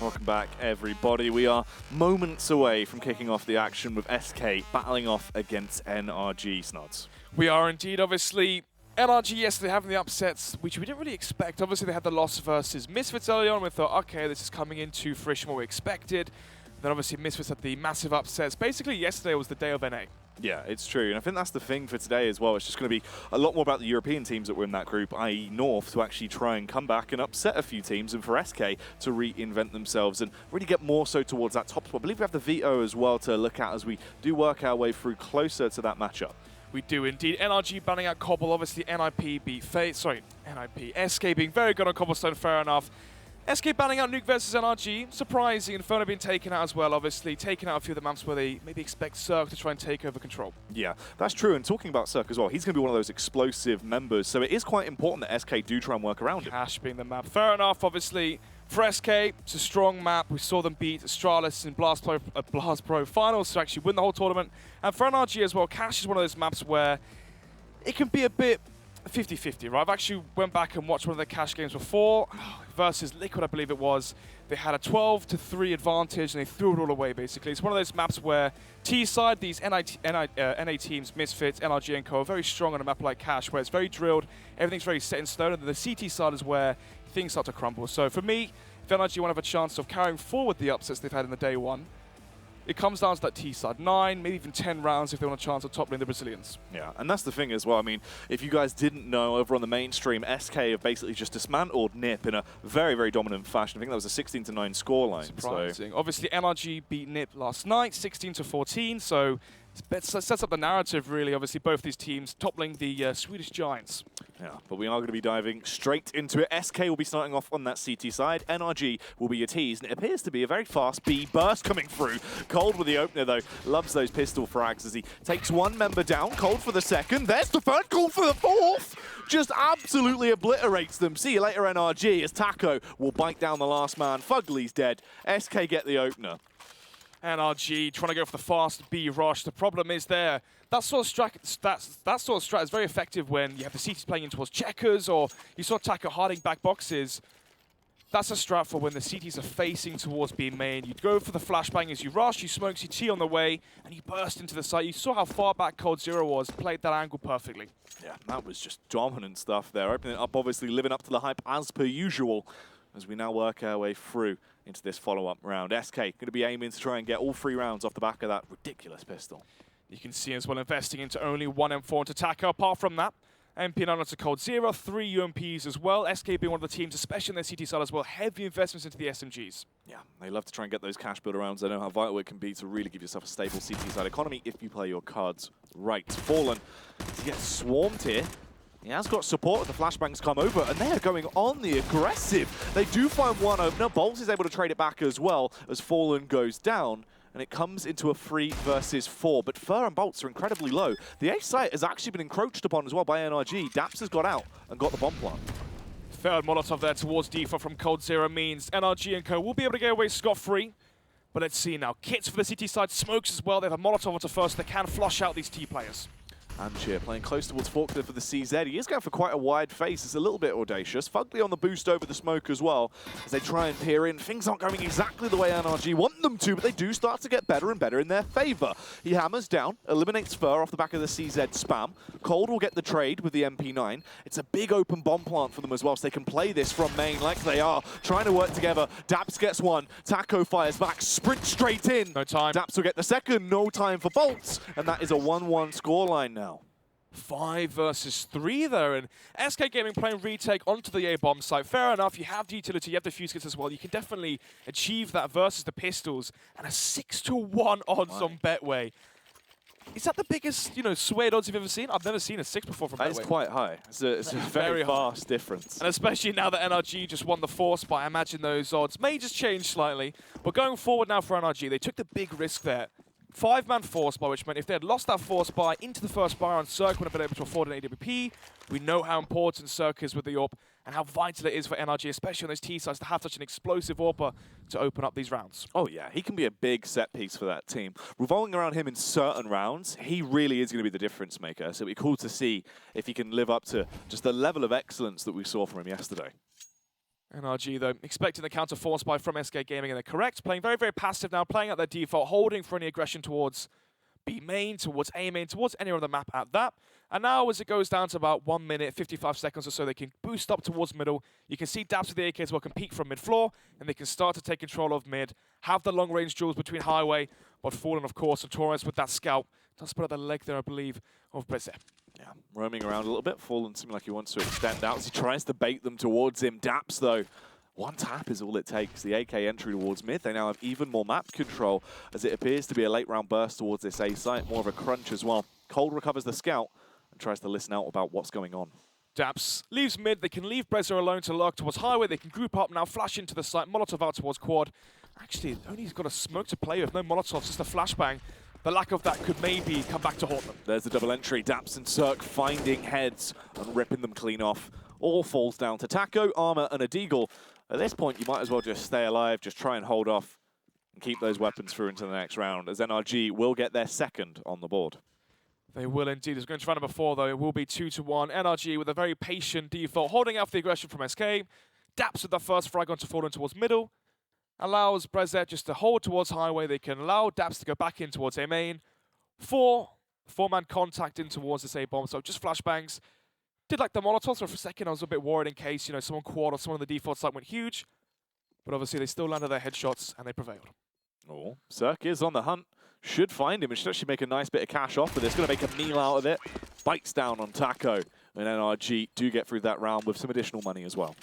Welcome back, everybody. We are moments away from kicking off the action with SK battling off against NRG, Snods. We are indeed, obviously. NRG yesterday having the upsets, which we didn't really expect. Obviously, they had the loss versus Misfits early on. We thought, okay, this is coming into fruition what we expected. Then obviously Misfits had the massive upsets. Basically, yesterday was the day of NA. Yeah, it's true. And I think that's the thing for today as well. It's just going to be a lot more about the European teams that were in that group, i.e. North, to actually try and come back and upset a few teams, and for SK to reinvent themselves and really get more so towards that top spot. I believe we have the veto as well to look at as we do work our way through closer to that matchup. We do indeed. NRG banning out Cobble. Obviously, NIP beat SK being very good on Cobblestone, fair enough. SK banning out Nuke versus NRG, surprising, and Inferno being taken out as well, obviously, taking out a few of the maps where they maybe expect Cirque to try and take over control. Yeah, that's true, and talking about Cirque as well, he's going to be one of those explosive members, so it is quite important that SK do try and work around him. Cash being the map, fair enough, obviously. For SK, it's a strong map. We saw them beat Astralis in Blast Pro finals to actually win the whole tournament. And for NRG as well, Cash is one of those maps where it can be a bit 50-50, right? I've actually went back and watched one of their Cash games before versus Liquid, I believe it was. They had a 12-3 advantage and they threw it all away, basically. It's one of those maps where T-side, these NA teams, Misfits, NRG and Co, are very strong on a map like Cash, where it's very drilled, everything's very set in stone, and then the CT side is where things start to crumble. So for me, if NRG want to have a chance of carrying forward the upsets they've had in the day one, it comes down to that T-side, 9, maybe even 10 rounds if they want a chance of toppling the Brazilians. Yeah, and that's the thing as well. I mean, if you guys didn't know, over on the mainstream, SK have basically just dismantled NiP in a very, very dominant fashion. I think that was a 16-9 scoreline. Surprising. So. Obviously, NRG beat NiP last night, 16-14, so it sets up the narrative, really. Obviously, both these teams toppling the Swedish Giants. Yeah, but we are going to be diving straight into it. SK will be starting off on that CT side. NRG will be your Ts, and it appears to be a very fast B burst coming through. Cold with the opener, though. Loves those pistol frags as he takes one member down. Cold for the second. There's the third. Cold for the fourth. Just absolutely obliterates them. See you later, NRG, as Taco will bite down the last man. Fugly's dead. SK get the opener. NRG trying to go for the fast B rush. The problem is there. That sort of strat is very effective when you have the CTs playing in towards checkers, or you saw Taco hiding back boxes. That's a strat for when the CTs are facing towards B main. You go for the flashbang as you rush, you smoke CT on the way, and you burst into the site. You saw how far back Cold Zero was, played that angle perfectly. Yeah, that was just dominant stuff there. Opening it up, obviously living up to the hype as per usual, as we now work our way through into this follow-up round. SK going to be aiming to try and get all 3 rounds off the back of that ridiculous pistol. You can see as well investing into only 1 M4 into Taco. Apart from that, MP and to Cold Zero, 3 UMPs as well. SK being one of the teams, especially in their CT side as well, heavy investments into the SMGs. Yeah, they love to try and get those cash builder rounds. They know how vital it can be to really give yourself a stable CT side economy if you play your cards right. Fallen to get swarmed here. He has got support, the flashbangs come over, and they are going on the aggressive. They do find one opener. Bolts is able to trade it back as well as Fallen goes down, and it comes into a 3 versus 4. But Fur and Bolts are incredibly low. The A site has actually been encroached upon as well by NRG. Daps has got out and got the bomb plant. Third Molotov there towards Defa from Cold Zero means NRG and Co will be able to get away scot-free. But let's see now. Kits for the CT side, smokes as well. They have a Molotov onto first. They can flush out these T players. Anchir playing close towards Faulkner for the CZ. He is going for quite a wide face. It's a little bit audacious. Fugly on the boost over the smoke as well as they try and peer in. Things aren't going exactly the way NRG want them to, but they do start to get better and better in their favor. He hammers down, eliminates Fur off the back of the CZ spam. Cold will get the trade with the MP9. It's a big open bomb plant for them as well, so they can play this from main like they are. Trying to work together. Daps gets one. Taco fires back. Sprint straight in. No time. Daps will get the second. No time for Bolts. And that is a 1-1 scoreline now. 5 versus 3 there, and SK Gaming playing retake onto the A-bomb site. Fair enough, you have the utility, you have the fuse kits as well. You can definitely achieve that versus the pistols, and a 6-1 odds on Betway. Is that the biggest, swayed odds you've ever seen? I've never seen a 6 before from Betway. That is quite high. It's a very fast difference. And especially now that NRG just won the 4 spot, I imagine those odds may just change slightly. But going forward now for NRG, they took the big risk there. 5-man 4 spy, which meant if they had lost that 4 spy into the first spy on Cirque, would have been able to afford an AWP. We know how important Cirque is with the AWP and how vital it is for NRG, especially on those T-sides, to have such an explosive AWPer to open up these rounds. Oh yeah, he can be a big set piece for that team. Revolving around him in certain rounds, he really is going to be the difference maker. So it'll be cool to see if he can live up to just the level of excellence that we saw from him yesterday. NRG, though, expecting the counter force by from SK Gaming, and they're correct. Playing very, very passive now, playing at their default, holding for any aggression towards B main, towards A main, towards anywhere on the map at that. And now, as it goes down to about 1 minute, 55 seconds or so, they can boost up towards middle. You can see Daps with the AK as well can peek from mid-floor, and they can start to take control of mid, have the long-range duels between Highway, but Fallen, of course, and Torres with that scout. Does put out the leg there, I believe, of Brezze. Yeah, roaming around a little bit. Fallen seeming like he wants to extend out as he tries to bait them towards him. Daps, though, one tap is all it takes. The AK entry towards mid. They now have even more map control as it appears to be a late round burst towards this A site. More of a crunch as well. Cold recovers the scout and tries to listen out about what's going on. Daps leaves mid. They can leave Brezze alone to lurk towards Highway. They can group up now, flash into the site. Molotov out towards Quad. Actually, only's got a smoke to play with. No Molotovs, just a flashbang. The lack of that could maybe come back to haunt them. There's the double entry. Daps and Cirque finding heads and ripping them clean off. All falls down to Taco, Armor, and a Deagle. At this point, you might as well just stay alive, just try and hold off and keep those weapons through into the next round, as NRG will get their second on the board. They will indeed. It's going to round number 4, though. It will be 2-1. NRG with a very patient default, holding out for the aggression from SK. Daps with the first frag onto Fallen towards middle. Allows Brezze just to hold towards Highway. They can allow Daps to go back in towards A main. Four-man contact in towards this A bomb, so just flashbangs. Did like the Molotovs, so for a second I was a bit worried in case, you know, someone quad or someone on the default site went huge. But obviously they still landed their headshots and they prevailed. Oh, Cirque is on the hunt. Should find him and should actually make a nice bit of cash off of this. Going to make a meal out of it. Bites down on Taco. And NRG do get through that round with some additional money as well.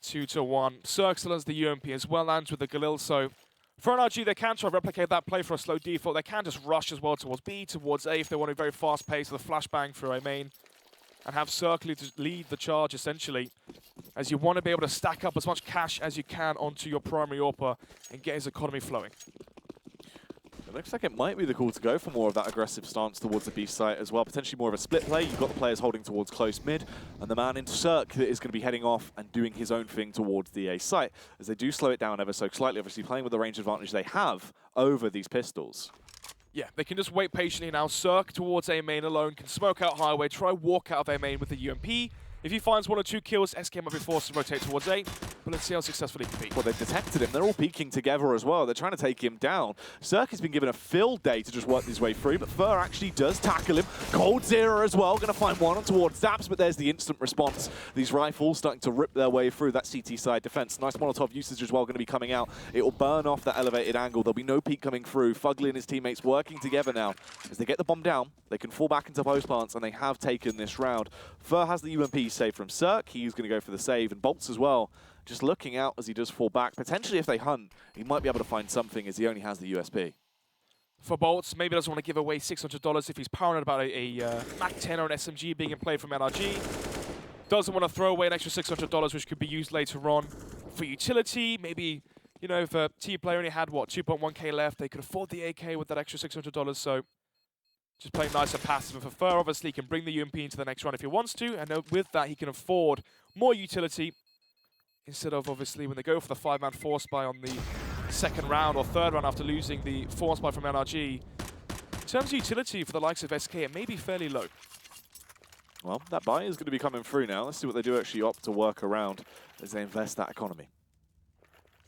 2-1. Cirque still has the UMP as well, lands with the Galil, so for NRG, they can try to replicate that play for a slow default. They can just rush as well towards B, towards A if they want a very fast pace with a flashbang through A main and have Cirque lead the charge, essentially, as you want to be able to stack up as much cash as you can onto your primary AWPer and get his economy flowing. It looks like it might be the call to go for more of that aggressive stance towards the B site as well. Potentially more of a split play. You've got the players holding towards close mid, and the man into Cirque that is going to be heading off and doing his own thing towards the A site, as they do slow it down ever so slightly, obviously playing with the range advantage they have over these pistols. Yeah, they can just wait patiently now. Cirque towards A main alone, can smoke out Highway, try walk out of A main with the UMP. If he finds 1 or 2 kills, SK might be forced to rotate towards A, but let's see how successfully he can peek. Well, they've detected him. They're all peeking together as well. They're trying to take him down. Cirque has been given a fill day to just work his way through, but Fur actually does tackle him. Cold Zero as well, going to find one on towards Daps, but there's the instant response. These rifles starting to rip their way through that CT side defense. Nice Molotov usage as well going to be coming out. It will burn off that elevated angle. There'll be no peek coming through. Fugly and his teammates working together now. As they get the bomb down, they can fall back into post plants, and they have taken this round. Fur has the UMP save from Cirque. He's going to go for the save, and Bolts as well, just looking out as he does fall back. Potentially if they hunt, he might be able to find something as he only has the USP. For Bolts, maybe doesn't want to give away $600 if he's paranoid about a MAC-10 or an SMG being in play from NRG. Doesn't want to throw away an extra $600 which could be used later on for utility. Maybe, you know, if a T player only had, what, 2.1k left, they could afford the AK with that extra $600, so just playing nice and passive. And for Fur, obviously, he can bring the UMP into the next round if he wants to, and with that, he can afford more utility instead of, obviously, when they go for the 5-man force buy on the second round or third round after losing the force buy from NRG. In terms of utility for the likes of SK, it may be fairly low. Well, that buy is going to be coming through now. Let's see what they do actually opt to work around as they invest that economy.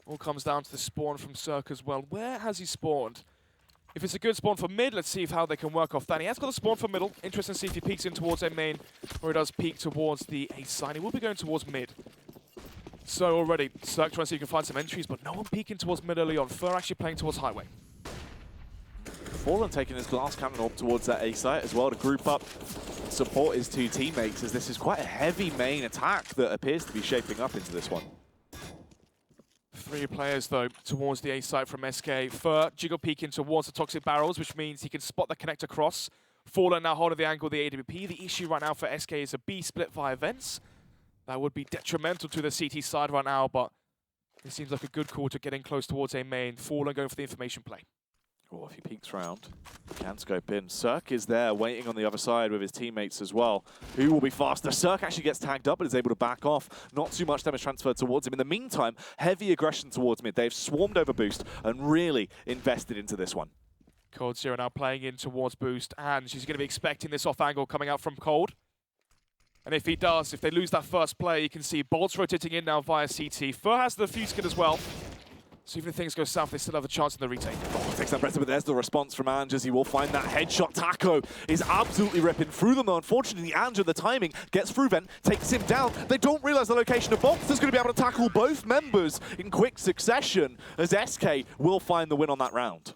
All comes down to the spawn from Cirque as well. Where has he spawned? If it's a good spawn for mid, let's see how they can work off that. He has got a spawn for middle. Interesting to see if he peeks in towards A main, or he does peek towards the A side. He will be going towards mid. So already, Cirque trying to see if he can find some entries, but no one peeking towards mid early on. Fur actually playing towards Highway. Fallen taking his glass cannon up towards that A site as well to group up, support his two teammates, as this is quite a heavy main attack that appears to be shaping up into this one. 3 players, though, towards the A site from SK. Fur jiggle peeking towards the toxic barrels, which means he can spot the connect across. Fallen now holding the angle of the AWP. The issue right now for SK is a B split via vents. That would be detrimental to the CT side right now, but it seems like a good call to get in close towards A main. Fallen going for the information play. Oh, if he peeks round, can scope in. Cirque is there waiting on the other side with his teammates as well. Who will be faster? Cirque actually gets tagged up but is able to back off. Not too much damage transferred towards him. In the meantime, heavy aggression towards mid. They've swarmed over Boost and really invested into this one. Cold Zero now playing in towards Boost, and she's going to be expecting this off angle coming out from Cold. And if he does, if they lose that first play, you can see Bolts rotating in now via CT. Fur has the fuse kit as well. So even if things go south, they still have a chance in the retake. Oh, takes that breath, but there's the response from Ange as he will find that headshot. Taco is absolutely ripping through them, though. Unfortunately, Ange, with the timing, gets through Vent, takes him down. They don't realize the location of Bolts. Is going to be able to tackle both members in quick succession as SK will find the win on that round.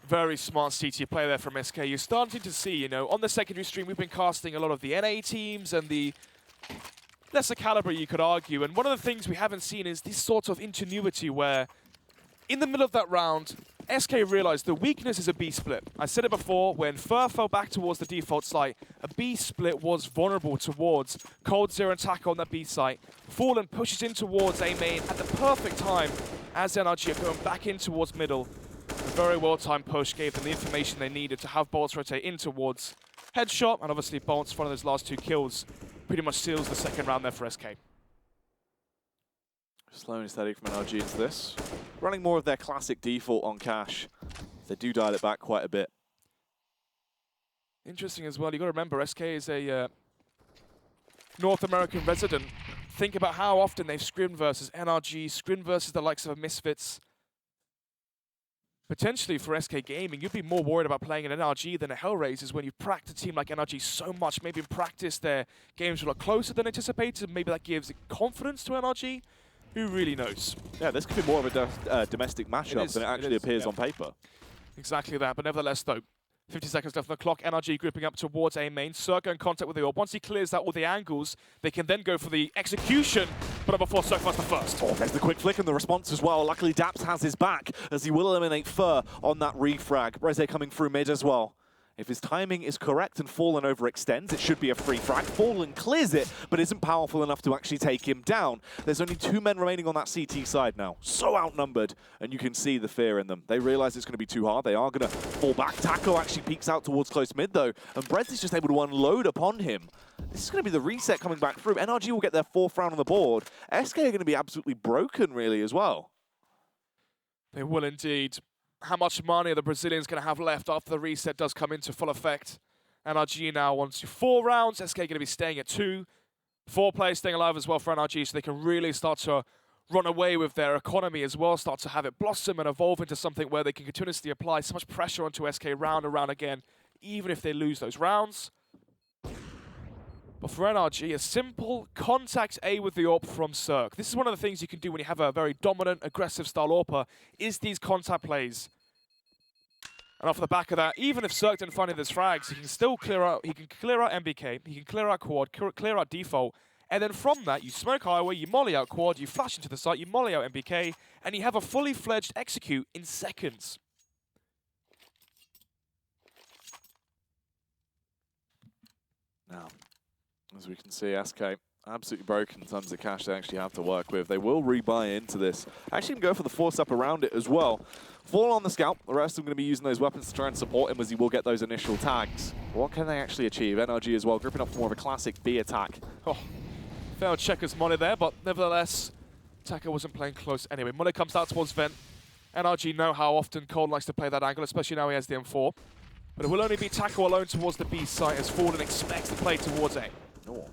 Very smart CT play there from SK. You're starting to see, you know, on the secondary stream, we've been casting a lot of the NA teams and the lesser caliber, you could argue. And one of the things we haven't seen is this sort of ingenuity where, in the middle of that round, SK realized the weakness is a B split. I said it before, when Fur fell back towards the default site, a B split was vulnerable towards Cold Zero and Taco on that B site. Fallen pushes in towards A main at the perfect time as NRG are going back in towards middle. A very well-timed push gave them the information they needed to have Bolts rotate in towards headshot, and obviously Bolts, one of those last 2 kills, pretty much seals the second round there for SK. Slow and steady from NRG into this. Running more of their classic default on Cash. They do dial it back quite a bit. Interesting as well, you got to remember, SK is a North American resident. Think about how often they've scrimmed versus NRG, scrimmed versus the likes of Misfits. Potentially for SK Gaming, you'd be more worried about playing an NRG than a Hellraisers when you've practiced a team like NRG so much. Maybe in practice their games were a lot closer than anticipated. Maybe that gives confidence to NRG. Who really knows? Yeah, this could be more of a domestic matchup than it actually appears on paper. Exactly that, but nevertheless though, 50 seconds left on the clock. NRG grouping up towards A main. Cirque in contact with the orb. Once he clears out all the angles, they can then go for the execution. But not before Cirque finds the first. Oh, there's the quick flick and the response as well. Luckily, Daps has his back as he will eliminate Fur on that refrag. Breze coming through mid as well. If his timing is correct and Fallen overextends, it should be a free frag. Fallen clears it, but isn't powerful enough to actually take him down. There's only 2 men remaining on that CT side now. So outnumbered, and you can see the fear in them. They realize it's going to be too hard. They are going to fall back. Taco actually peeks out towards close mid, though, and Brez is just able to unload upon him. This is going to be the reset coming back through. NRG will get their 4th round on the board. SK are going to be absolutely broken, really, as well. They will indeed. How much money are the Brazilians going to have left after the reset does come into full effect? NRG now wants to 4 rounds. SK going to be staying at 2. 4 players staying alive as well for NRG, so they can really start to run away with their economy as well, start to have it blossom and evolve into something where they can continuously apply so much pressure onto SK round and round again, even if they lose those rounds. But for NRG, a simple contact A with the AWP from Cirque. This is one of the things you can do when you have a very dominant, aggressive style AWPer, is these contact plays. And off the back of that, even if Cirque didn't find any of his frags, he can still clear out, MBK, he can clear out quad, clear out default, and then from that, you smoke highway, you molly out quad, you flash into the site, you molly out MBK, and you have a fully fledged execute in seconds. Now, as we can see, SK absolutely broken in terms of the cash they actually have to work with. They will rebuy into this. Actually can go for the force up around it as well. Fall on the scout. The rest of them going to be using those weapons to try and support him as he will get those initial tags. What can they actually achieve? NRG as well, gripping up for more of a classic B attack. Oh, failed checkers Molly there, but nevertheless, Taka wasn't playing close anyway. Molly comes out towards Vent. NRG know how often Cole likes to play that angle, especially now he has the M4. But it will only be Taco alone towards the B site as Fallen expects to play towards A. Oh.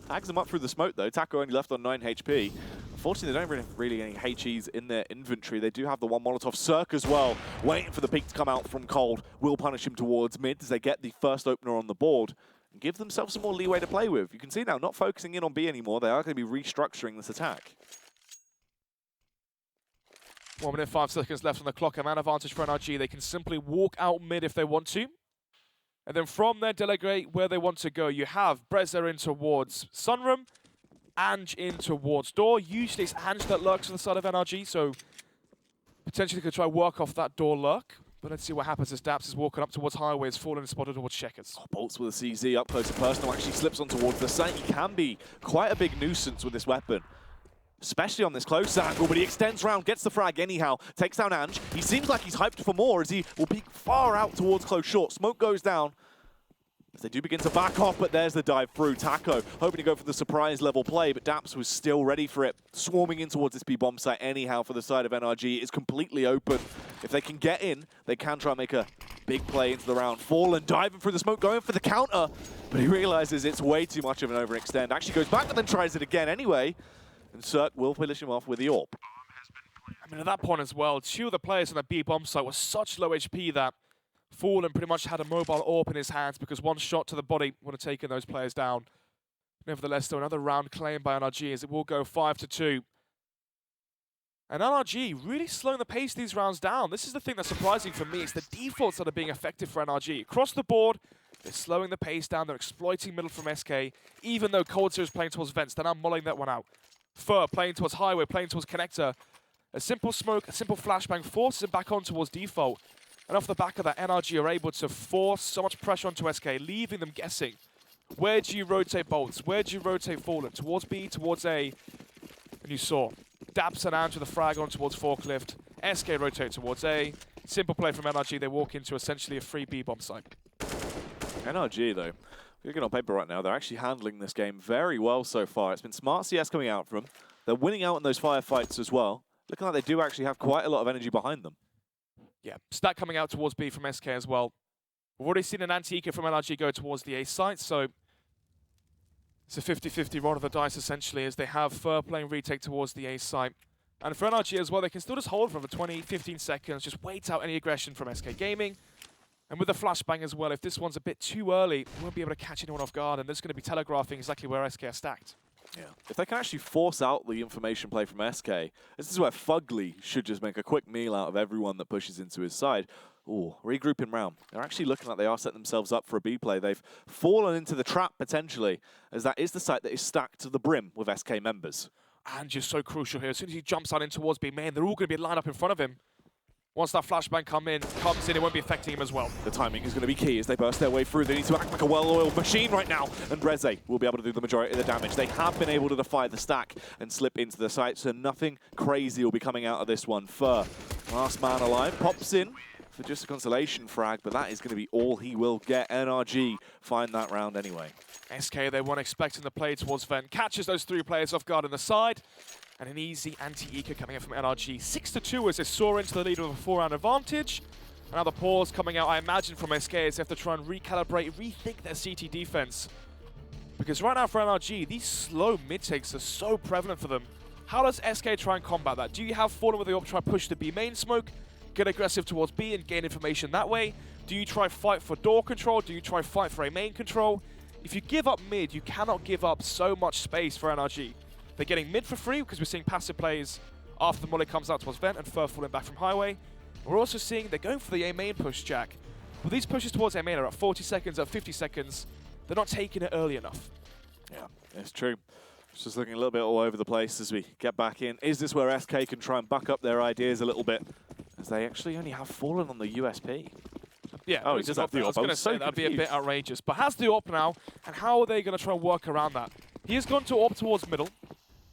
Tags him up through the smoke though. Taco only left on 9 HP. Unfortunately, they don't really have any HEs in their inventory. They do have the 1 Molotov. Cirque as well, waiting for the peak to come out from Cold. Will punish him towards mid as they get the first opener on the board and give themselves some more leeway to play with. You can see now, not focusing in on B anymore. They are going to be restructuring this attack. 1 minute 5 seconds left on the clock. A man advantage for NRG. They can simply walk out mid if they want to. And then from there, delegate where they want to go. You have Brezza in towards Sunroom, Ange in towards door. Usually it's Ange that lurks on the side of NRG, so potentially could try work off that door lurk. But let's see what happens as Daps is walking up towards highway, is Fallen and spotted towards checkers. Oh, Bolts with a CZ up close and personal, actually slips on towards the site. He can be quite a big nuisance with this weapon, especially on this close angle, but he extends round, gets the frag anyhow, takes down Ange. He seems like he's hyped for more as he will peek far out towards close short. Smoke goes down as they do begin to back off, but there's the dive through. Taco hoping to go for the surprise level play, but Daps was still ready for it. Swarming in towards this B bomb site anyhow for the side of NRG is completely open. If they can get in, they can try and make a Big play into the round. Fallen diving through the smoke, going for the counter, but he realizes it's way too much of an overextend. Actually goes back and then tries it again anyway. And Cirque will finish him off with the AWP. I mean, at that point as well, two of the players on the B bomb site were such low HP that Fallen pretty much had a mobile AWP in his hands because one shot to the body would have taken those players down. Nevertheless, though, another round claimed by NRG as it will go 5-2. And NRG really slowing the pace these rounds down. This is the thing that's surprising for me. It's the defaults that are being effective for NRG. Across the board, they're slowing the pace down. They're exploiting middle from SK. Even though Cold is playing towards vents, they're now mulling that one out. Fur playing towards highway, playing towards connector. A simple smoke, a simple flashbang forces him back on towards default. And off the back of that, NRG are able to force so much pressure onto SK, leaving them guessing. Where do you rotate bolts? Where do you rotate Fallen? Towards B, towards A. And you saw Daps and Andrew the frag on towards Forklift. SK rotate towards A. Simple play from NRG. They walk into essentially a free B bomb site. NRG, though, looking on paper right now, they're actually handling this game very well so far. It's been smart CS coming out from them. They're winning out in those firefights as well. Looking like they do actually have quite a lot of energy behind them. Yeah, Stack coming out towards B from SK as well. We've already seen an anti-eco from NRG go towards the A site, so it's a 50-50 roll of the dice, essentially, as they have Fur playing retake towards the A site. And for NRG as well, they can still just hold for 20, 15 seconds, just wait out any aggression from SK Gaming. And with the flashbang as well, if this one's a bit too early, we won't be able to catch anyone off guard, and there's going to be telegraphing exactly where SK are stacked. Yeah. If they can actually force out the information play from SK, this is where Fugly should just make a quick meal out of everyone that pushes into his side. Ooh, regrouping round. They're actually looking like they are setting themselves up for a B play. They've fallen into the trap, potentially, as that is the site that is stacked to the brim with SK members. And just so crucial here. As soon as he jumps out in towards B, man, they're all going to be lined up in front of him. Once that flashbang comes in, it won't be affecting him as well. The timing is going to be key as they burst their way through. They need to act like a well-oiled machine right now. And Breze will be able to do the majority of the damage. They have been able to defy the stack and slip into the site, so nothing crazy will be coming out of this one. Fur, last man alive, pops in for just a consolation frag, but that is going to be all he will get. NRG find that round anyway. SK, they weren't expecting the play towards Ven. Catches those three players off guard on the side. And an easy anti-eco coming in from NRG. 6-2 as they soar into the lead with a 4-round advantage. And now the pause coming out, I imagine, from SK as they have to try and recalibrate, rethink their CT defense. Because right now for NRG, these slow mid-takes are so prevalent for them. How does SK try and combat that? Do you have Fallen with the AWP try push the B main smoke, get aggressive towards B and gain information that way? Do you try fight for door control? Do you try fight for a main control? If you give up mid, you cannot give up so much space for NRG. They're getting mid for free because we're seeing passive plays after the molly comes out towards Vent and Fur falling back from Highway. We're also seeing they're going for the A main push, Jack. Well, these pushes towards A main are at 40 seconds, at 50 seconds. They're not taking it early enough. Yeah, it's true. It's just looking a little bit all over the place as we get back in. Is this where SK can try and buck up their ideas a little bit? As they actually only have Fallen on the USP. Yeah, oh, he does have the AWP. I was going to say that'd be a bit outrageous. But has the AWP now, and how are they going to try and work around that? He has gone to AWP towards middle.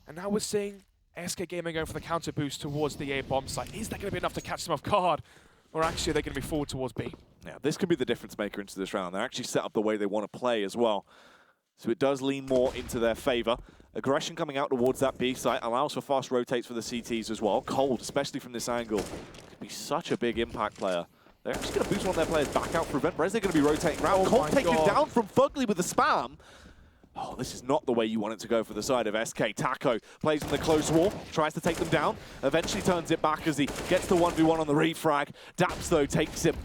And now we're seeing SK Gaming going for the counter boost towards the A bomb site. Is that going to be enough to catch them off guard? Or actually are they going to be forward towards B? Yeah, this can be the difference maker into this round. They're actually set up the way they want to play as well. So it does lean more into their favor. Aggression coming out towards that B site allows for fast rotates for the CTs as well. Cold, especially from this angle, could be such a big impact player. They're actually going to boost one of their players back out for event. Brez, they're going to be rotating around. Cold taken down from Fugly with the spam. Oh, this is not the way you want it to go for the side of SK. Taco plays in the close wall, tries to take them down, eventually turns it back as he gets the 1v1 on the refrag. Daps, though, takes him,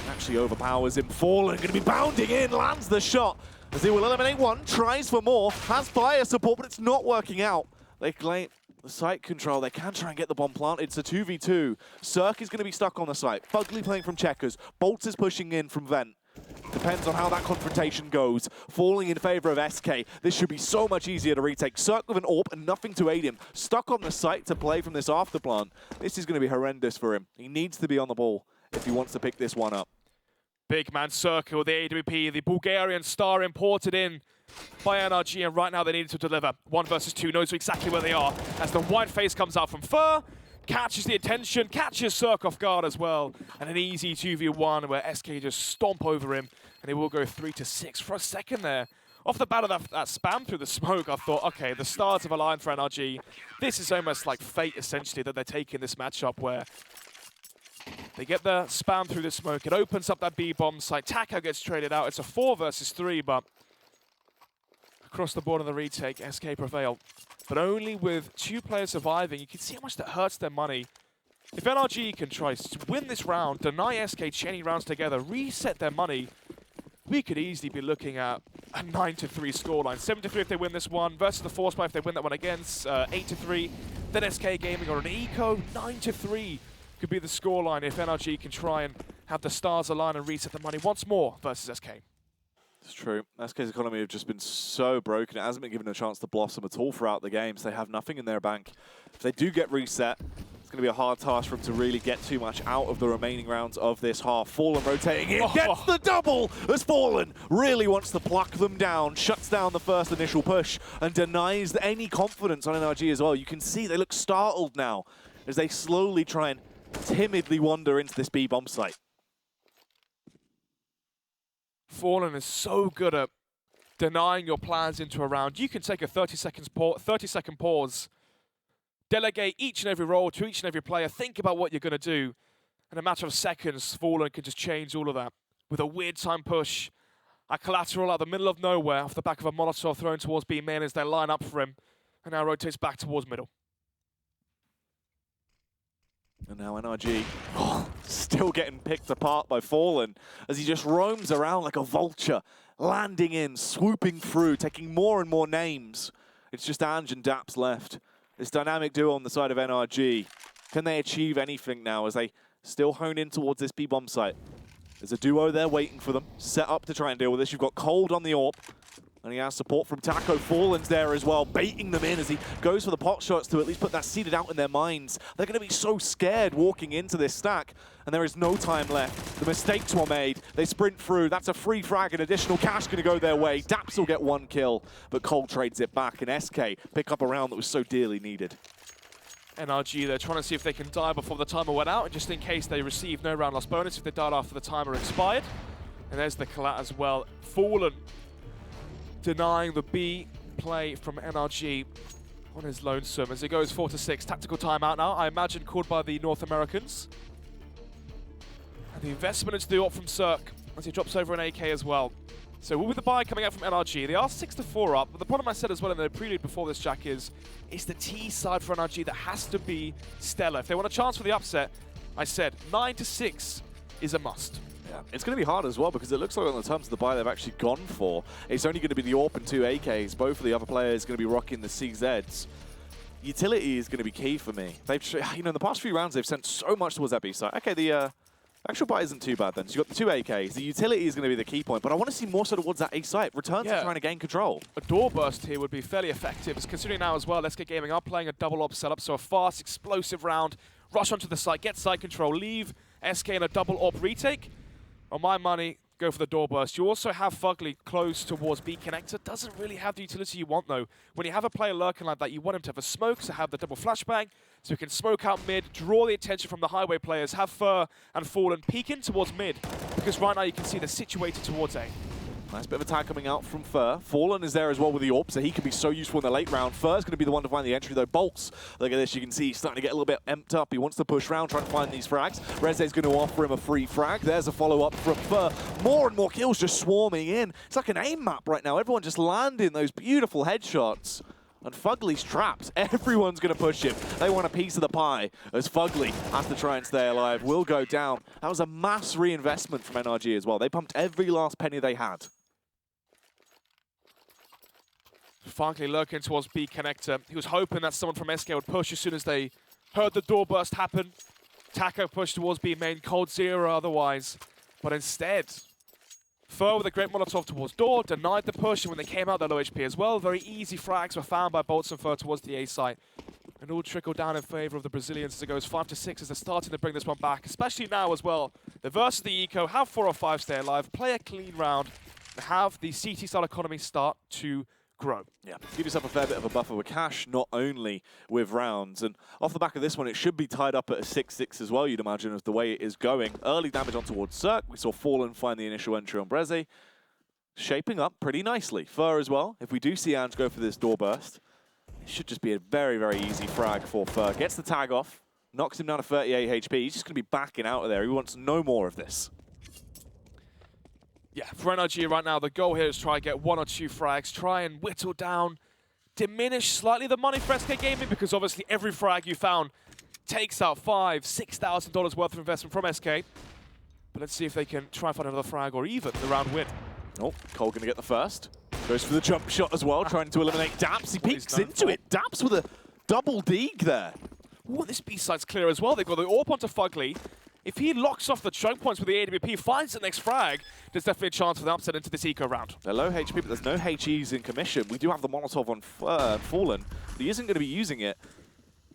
actually overpowers him. Fallen, going to be bounding in, lands the shot as he will eliminate one, tries for more, has fire support, but it's not working out. They claim the site control. They can try and get the bomb planted. It's a 2v2. Cirque is going to be stuck on the site. Fugly playing from checkers. Bolts is pushing in from Vent. Depends on how that confrontation goes. Falling in favor of SK. This should be so much easier to retake. Cirque with an AWP and nothing to aid him. Stuck on the site to play from this afterplant. This is going to be horrendous for him. He needs to be on the ball if he wants to pick this one up. Big man Circle, the AWP, the Bulgarian star imported in by NRG, and right now they need to deliver. 1 versus 2, knows exactly where they are. As the white face comes out from Fur, catches the attention, catches Cirque off guard as well. And an easy 2v1 where SK just stomp over him, and it will go 3-6 for a second there. Off the bat of that spam through the smoke, I thought, okay, the stars have aligned for NRG. This is almost like fate, essentially, that they're taking this matchup where They get the spam through the smoke. It opens up that B-bomb site. Taco gets traded out. It's a 4 versus 3, but across the board on the retake, SK prevail. But only with 2 players surviving. You can see how much that hurts their money. If NRG can try to win this round, deny SK chaining rounds together, reset their money, we could easily be looking at a 9-3 scoreline. 7-3 if they win this one, versus the Force Buy if they win that one against 8-3. Then SK Gaming on an eco, 9-3 could be the scoreline if NRG can try and have the stars align and reset the money once more versus SK. It's true. SK's economy have just been so broken. It hasn't been given a chance to blossom at all throughout the games. They have nothing in their bank. If they do get reset, it's going to be a hard task for them to really get too much out of the remaining rounds of this half. Fallen rotating in, gets the double as Fallen really wants to pluck them down, shuts down the first initial push and denies any confidence on NRG as well. You can see they look startled now as they slowly try and timidly wander into this B-bomb site. Fallen is so good at denying your plans into a round. You can take a 30-second pause, delegate each and every role to each and every player, think about what you're going to do. In a matter of seconds, Fallen can just change all of that. With a weird time push, a collateral out the middle of nowhere off the back of a Molotov thrown towards B main as they line up for him, and now rotates back towards middle. And now NRG, still getting picked apart by Fallen as he just roams around like a vulture, landing in, swooping through, taking more and more names. It's just Ange and Daps left. This dynamic duo on the side of NRG. Can they achieve anything now as they still hone in towards this B-bomb site? There's a duo there waiting for them, set up to try and deal with this. You've got Cold on the AWP, and he has support from Taco. Fallen's there as well, baiting them in as he goes for the pot shots to at least put that seeded out in their minds. They're going to be so scared walking into this stack, and there is no time left. The mistakes were made. They sprint through. That's a free frag, and additional cash going to go their way. Daps will get 1 kill, but Cold trades it back, and SK pick up a round that was so dearly needed. NRG, they're trying to see if they can die before the timer went out, and just in case they receive no round loss bonus if they died after the timer expired. And there's the collat as well. Fallen denying the B play from NRG on his lonesome as it goes 4-6. Tactical timeout now, I imagine called by the North Americans. And the investment into the AWP from Cirque as he drops over an AK as well. So with the buy coming out from NRG, they are 6-4 up, but the problem I said as well in the prelude before this, Jack, is it's the T side for NRG that has to be stellar. If they want a chance for the upset, I said 9-6 is a must. Yeah, it's going to be hard as well because it looks like on the terms of the buy they've actually gone for, it's only going to be the AWP and 2 AKs. Both of the other players going to be rocking the CZs. Utility is going to be key for me. They've, you know, in the past few rounds they've sent so much towards that B side. Okay, the actual buy isn't too bad then. So you've got the 2 AKs. The utility is going to be the key point, but I want to see more so towards that A site. Returns are trying to gain control. A door burst here would be fairly effective, considering now as well, Let's Get Gaming are playing a double AWP setup, so a fast, explosive round. Rush onto the site, get site control, leave SK in a double AWP retake. On my money, go for the door burst. You also have Fugly close towards B connector. Doesn't really have the utility you want though. When you have a player lurking like that, you want him to have a smoke, so have the double flashbang, so he can smoke out mid, draw the attention from the highway players, have Fur and Fallen peeking towards mid, because right now you can see they're situated towards A. Nice bit of attack coming out from Fur. Fallen is there as well with the AWP, so he can be so useful in the late round. Fur's going to be the one to find the entry though. Bolts, look at this, you can see he's starting to get a little bit amped up. He wants to push round, trying to find these frags. Reze's going to offer him a free frag. There's a follow-up from Fur. More and more kills just swarming in. It's like an aim map right now. Everyone just landing those beautiful headshots. And Fugly's trapped. Everyone's going to push him. They want a piece of the pie as Fugly has to try and stay alive. Will go down. That was a mass reinvestment from NRG as well. They pumped every last penny they had. Fugly lurking towards B connector. He was hoping that someone from SK would push as soon as they heard the door burst happen. Taco pushed towards B main, Cold 0 otherwise. But instead, Fur with a great Molotov towards door, denied the push, and when they came out, they're low HP as well. Very easy frags were found by Bolts and Fur towards the A site. And all trickled down in favor of the Brazilians as it goes 5-6 as they're starting to bring this one back, especially now as well. They're versus the Eco, have 4 or 5 stay alive, play a clean round, and have the CT style economy start to grow. Yeah, give yourself a fair bit of a buffer with cash, not only with rounds. And off the back of this one, it should be tied up at a 6-6 as well, you'd imagine, as the way it is going. Early damage on towards Cirque. We saw Fallen find the initial entry on Breze. Shaping up pretty nicely. Fur as well. If we do see Ange go for this door burst, it should just be a very, very easy frag for Fur. Gets the tag off. knocks him down to 38 HP. He's just going to be backing out of there. He wants no more of this. Yeah, for NRG right now, the goal here is try and get 1 or 2 frags, try and whittle down, diminish slightly the money for SK Gaming, because obviously every frag you found takes out $5,000, $6,000 worth of investment from SK. But let's see if they can try and find another frag or even the round win. Oh, Cole going to get the first. Goes for the jump shot as well, trying to eliminate Daps. He peeks into it. Daps with a double deeg there. Ooh, this B-side's clear as well. They've got the AWP onto Fugly. If he locks off the choke points with the AWP, finds the next frag, there's definitely a chance for the upset into this eco round. They're low HP, but there's no HEs in commission. We do have the Molotov on Fallen, but he isn't going to be using it.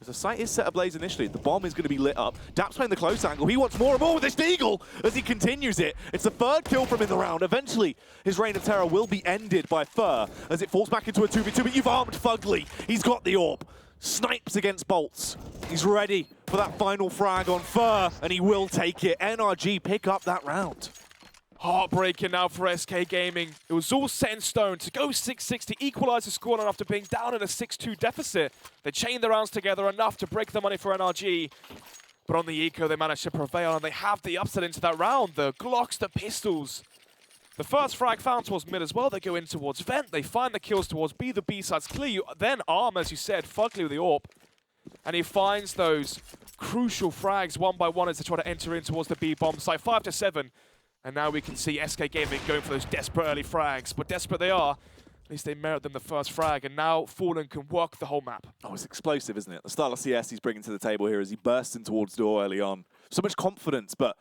The site is set ablaze initially. The bomb is going to be lit up. Daps playing the close angle. He wants more and more with this Deagle as he continues it. It's the 3rd kill from in the round. Eventually, his reign of terror will be ended by Fur as it falls back into a 2v2, but you've armed Fugly. He's got the AWP. Snipes against Bolts. He's ready for that final frag on Fur, and he will take it. NRG pick up that round. Heartbreaking now for SK Gaming. It was all set in stone to go 6-6 to equalize the scoreline after being down in a 6-2 deficit. They chained the rounds together enough to break the money for NRG. But on the eco, they managed to prevail, and they have the upset into that round. The Glocks, the pistols. The first frag found towards mid as well. They go in towards vent. They find the kills towards B. The B side's clear. You then arm, as you said, Fugly with the AWP. And he finds those crucial frags one by one as they try to enter in towards the B bomb site. 5-7. And now we can see SK Gaming going for those desperate early frags. But desperate they are. At least they merit them the first frag. And now Fallen can work the whole map. Oh, it's explosive, isn't it? The style of CS he's bringing to the table here as he bursts in towards door early on. So much confidence, but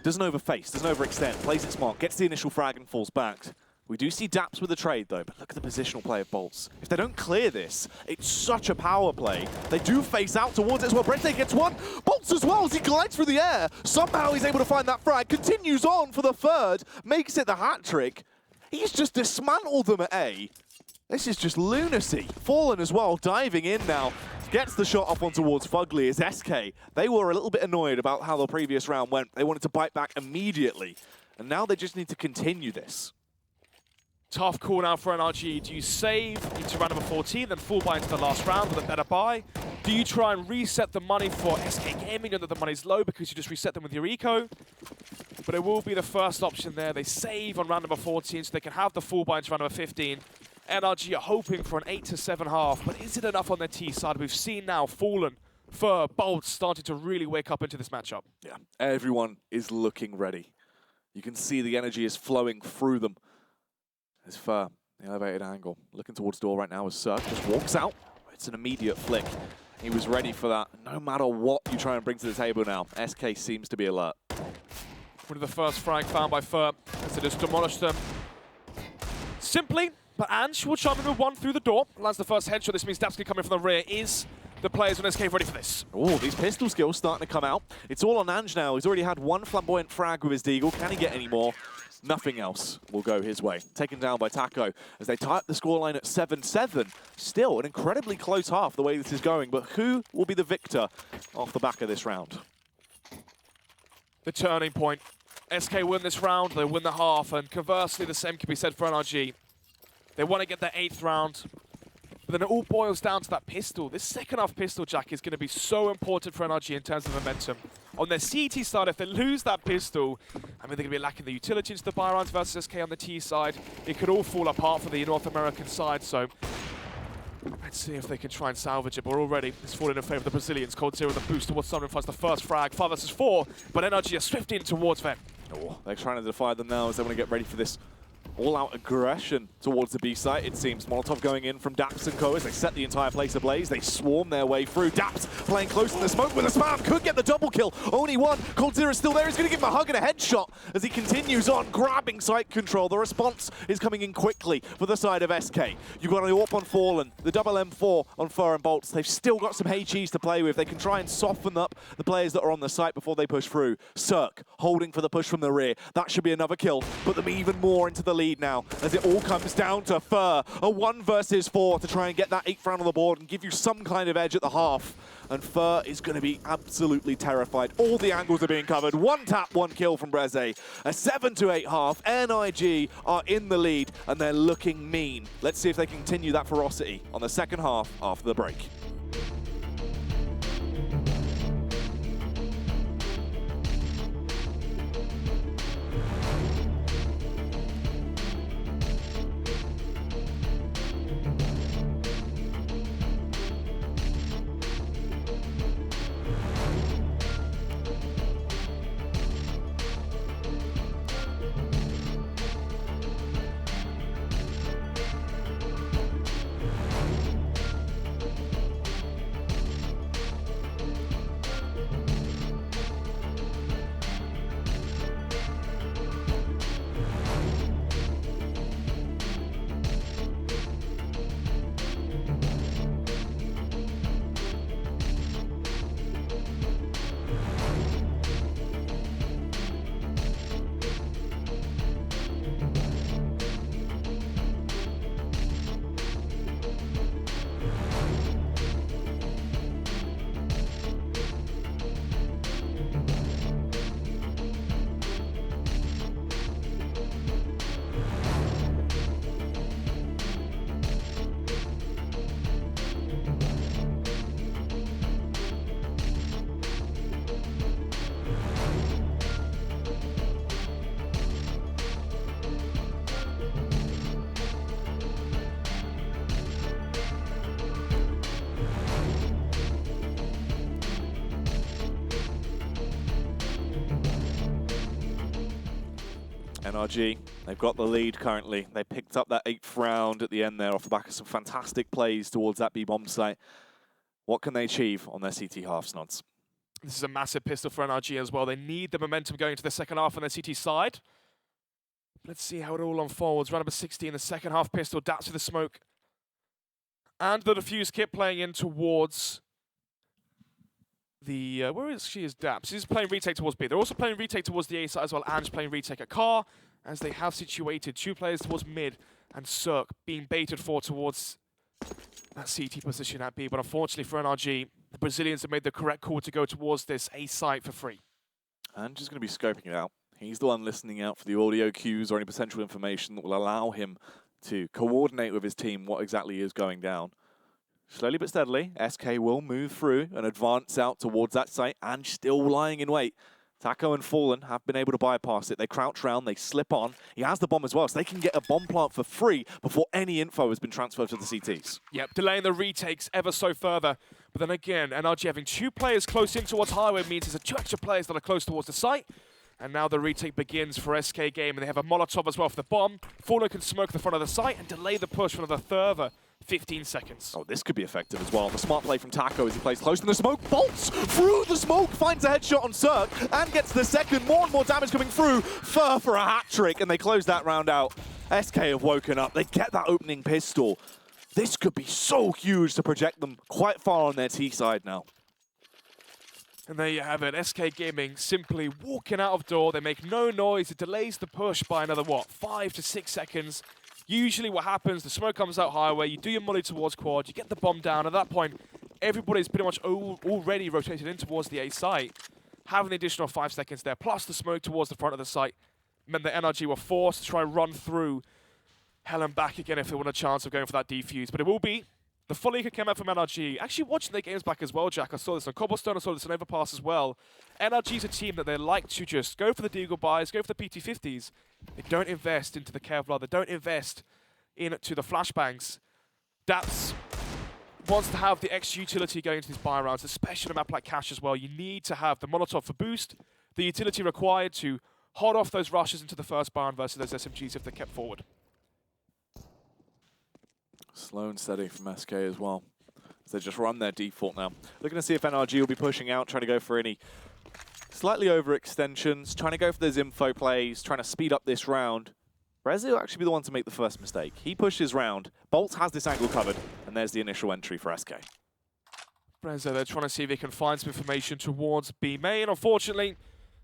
doesn't overface, doesn't overextend, plays it smart, gets the initial frag and falls back. We do see Daps with the trade though, but look at the positional play of Bolts. If they don't clear this, it's such a power play. They do face out towards it as well. Brente gets one. Bolts as well as he glides through the air. Somehow he's able to find that frag, continues on for the 3rd, makes it the hat trick. He's just dismantled them at A. This is just lunacy. Fallen as well, diving in now. Gets the shot up on towards Fugly as SK. They were a little bit annoyed about how the previous round went. They wanted to bite back immediately. And now they just need to continue this. Tough call now for NRG. Do you save into round number 14, then full buy into the last round with a better buy? Do you try and reset the money for SK Gaming, know that the money's low because you just reset them with your eco? But it will be the first option there. They save on round number 14 so they can have the full buy into round number 15. NRG are hoping for an 8-7 half, but is it enough on their T side? We've seen now Fallen, Fur, Bolts starting to really wake up into this matchup. Yeah, everyone is looking ready. You can see the energy is flowing through them. There's Fur, the elevated angle. Looking towards door right now as Cirque just walks out. It's an immediate flick. He was ready for that. No matter what you try and bring to the table now, SK seems to be alert. One of the first frag found by Fur as they just demolished them. Simply, but Ange will chime in with one through the door. Lands the first headshot. This means Dapsky coming from the rear. Is the players on SK ready for this? Oh, these pistol skills starting to come out. It's all on Ange now. He's already had one flamboyant frag with his Deagle. Can he get any more? Nothing else will go his way. Taken down by Taco as they tie up the scoreline at 7-7. Still an incredibly close half the way this is going, but who will be the victor off the back of this round? The turning point. SK win this round, they win the half, and conversely the same can be said for NRG. They want to get their 8th round, but then it all boils down to that pistol. This second half pistol, Jack, is going to be so important for NRG in terms of momentum. On their CT side, if they lose that pistol, I mean, they're going to be lacking the utility into the buy rounds versus SK on the T side. It could all fall apart for the North American side, so let's see if they can try and salvage it. But already, it's falling in favor of the Brazilians. Cold Zero, the boost towards Sunren finds the first frag, 5 versus 4, but NRG are swift in towards Ven. Oh, they're trying to defy them now as they want to get ready for this all-out aggression towards the B site, it seems. Molotov going in from Daps and Co as they set the entire place ablaze. They swarm their way through. Daps playing close in the smoke with a spam. Could get the double kill. Only one. Cold Zero still there. He's going to give him a hug and a headshot as he continues on, grabbing site control. The response is coming in quickly for the side of SK. You've got an AWP on Fallen, the double M4 on Fur and Bolts. They've still got some HEs to play with. They can try and soften up the players that are on the site before they push through. Cirque holding for the push from the rear. That should be another kill. Put them even more into the lead now as it all comes down to Fur. A 1 versus 4 to try and get that 8th round on the board and give you some kind of edge at the half. And Fur is going to be absolutely terrified. All the angles are being covered. 1 tap, 1 kill from Breze. A 7-8 half. NRG are in the lead and they're looking mean. Let's see if they continue that ferocity on the second half after the break. NRG, they've got the lead currently. They picked up that 8th round at the end there off the back of some fantastic plays towards that B-bomb site. What can they achieve on their CT halves, Nods? This is a massive pistol for NRG as well. They need the momentum going into the second half on their CT side. Let's see how it all unfolds. Round number 60 in the second half pistol. Daps with the smoke. And the defuse kit playing in towards the... where is she? Is Daps? She's playing retake towards B. They're also playing retake towards the A side as well. And playing retake at car, as they have situated 2 players towards mid and Cirque being baited for towards that CT position at B. But unfortunately for NRG, the Brazilians have made the correct call to go towards this A site for free. And just going to be scoping it out. He's the one listening out for the audio cues or any potential information that will allow him to coordinate with his team what exactly is going down. Slowly but steadily, SK will move through and advance out towards that site and still lying in wait. Taco and Fallen have been able to bypass it. They crouch round, they slip on. He has the bomb as well, so they can get a bomb plant for free before any info has been transferred to the CTs. Yep, delaying the retakes ever so further. But then again, NRG having 2 players close in towards highway means there's 2 extra players that are close towards the site. And now the retake begins for SK Game, and they have a Molotov as well for the bomb. Fallen can smoke the front of the site and delay the push for another further 15 seconds. Oh, this could be effective as well. The smart play from Taco as he plays close to the smoke, bolts through the smoke, finds a headshot on Cirque, and gets the second. More and more damage coming through. Fur for a hat-trick, and they close that round out. SK have woken up. They get that opening pistol. This could be so huge to project them quite far on their T side now. And there you have it, SK Gaming simply walking out of door. They make no noise. It delays the push by another, what, 5 to 6 seconds. Usually what happens, the smoke comes out highway, you do your molly towards quad, you get the bomb down. At that point, everybody's pretty much already rotated in towards the A site. Having the additional 5 seconds there, plus the smoke towards the front of the site, meant the NRG were forced to try and run through hell and back again if they want a chance of going for that defuse. But it will be the full league came out from NRG. Actually watching their games back as well, Jack. I saw this on Cobblestone, I saw this on Overpass as well. NRG's a team that they like to just go for the Deagle buys, go for the PT50s. They don't invest into the Kevlar, they don't invest into the flashbangs. Daps wants to have the extra utility going into these buy rounds, especially on a map like Cash as well. You need to have the Molotov for boost, the utility required to hold off those rushes into the first barn versus those SMGs if they're kept forward. Slow and steady from SK as well. So they just run their default now. Looking to see if NRG will be pushing out, trying to go for any slightly overextensions, trying to go for those info plays, trying to speed up this round. Rezi will actually be the one to make the first mistake. He pushes round, Bolt has this angle covered, and there's the initial entry for SK. Brezza, they're trying to see if they can find some information towards B main. Unfortunately,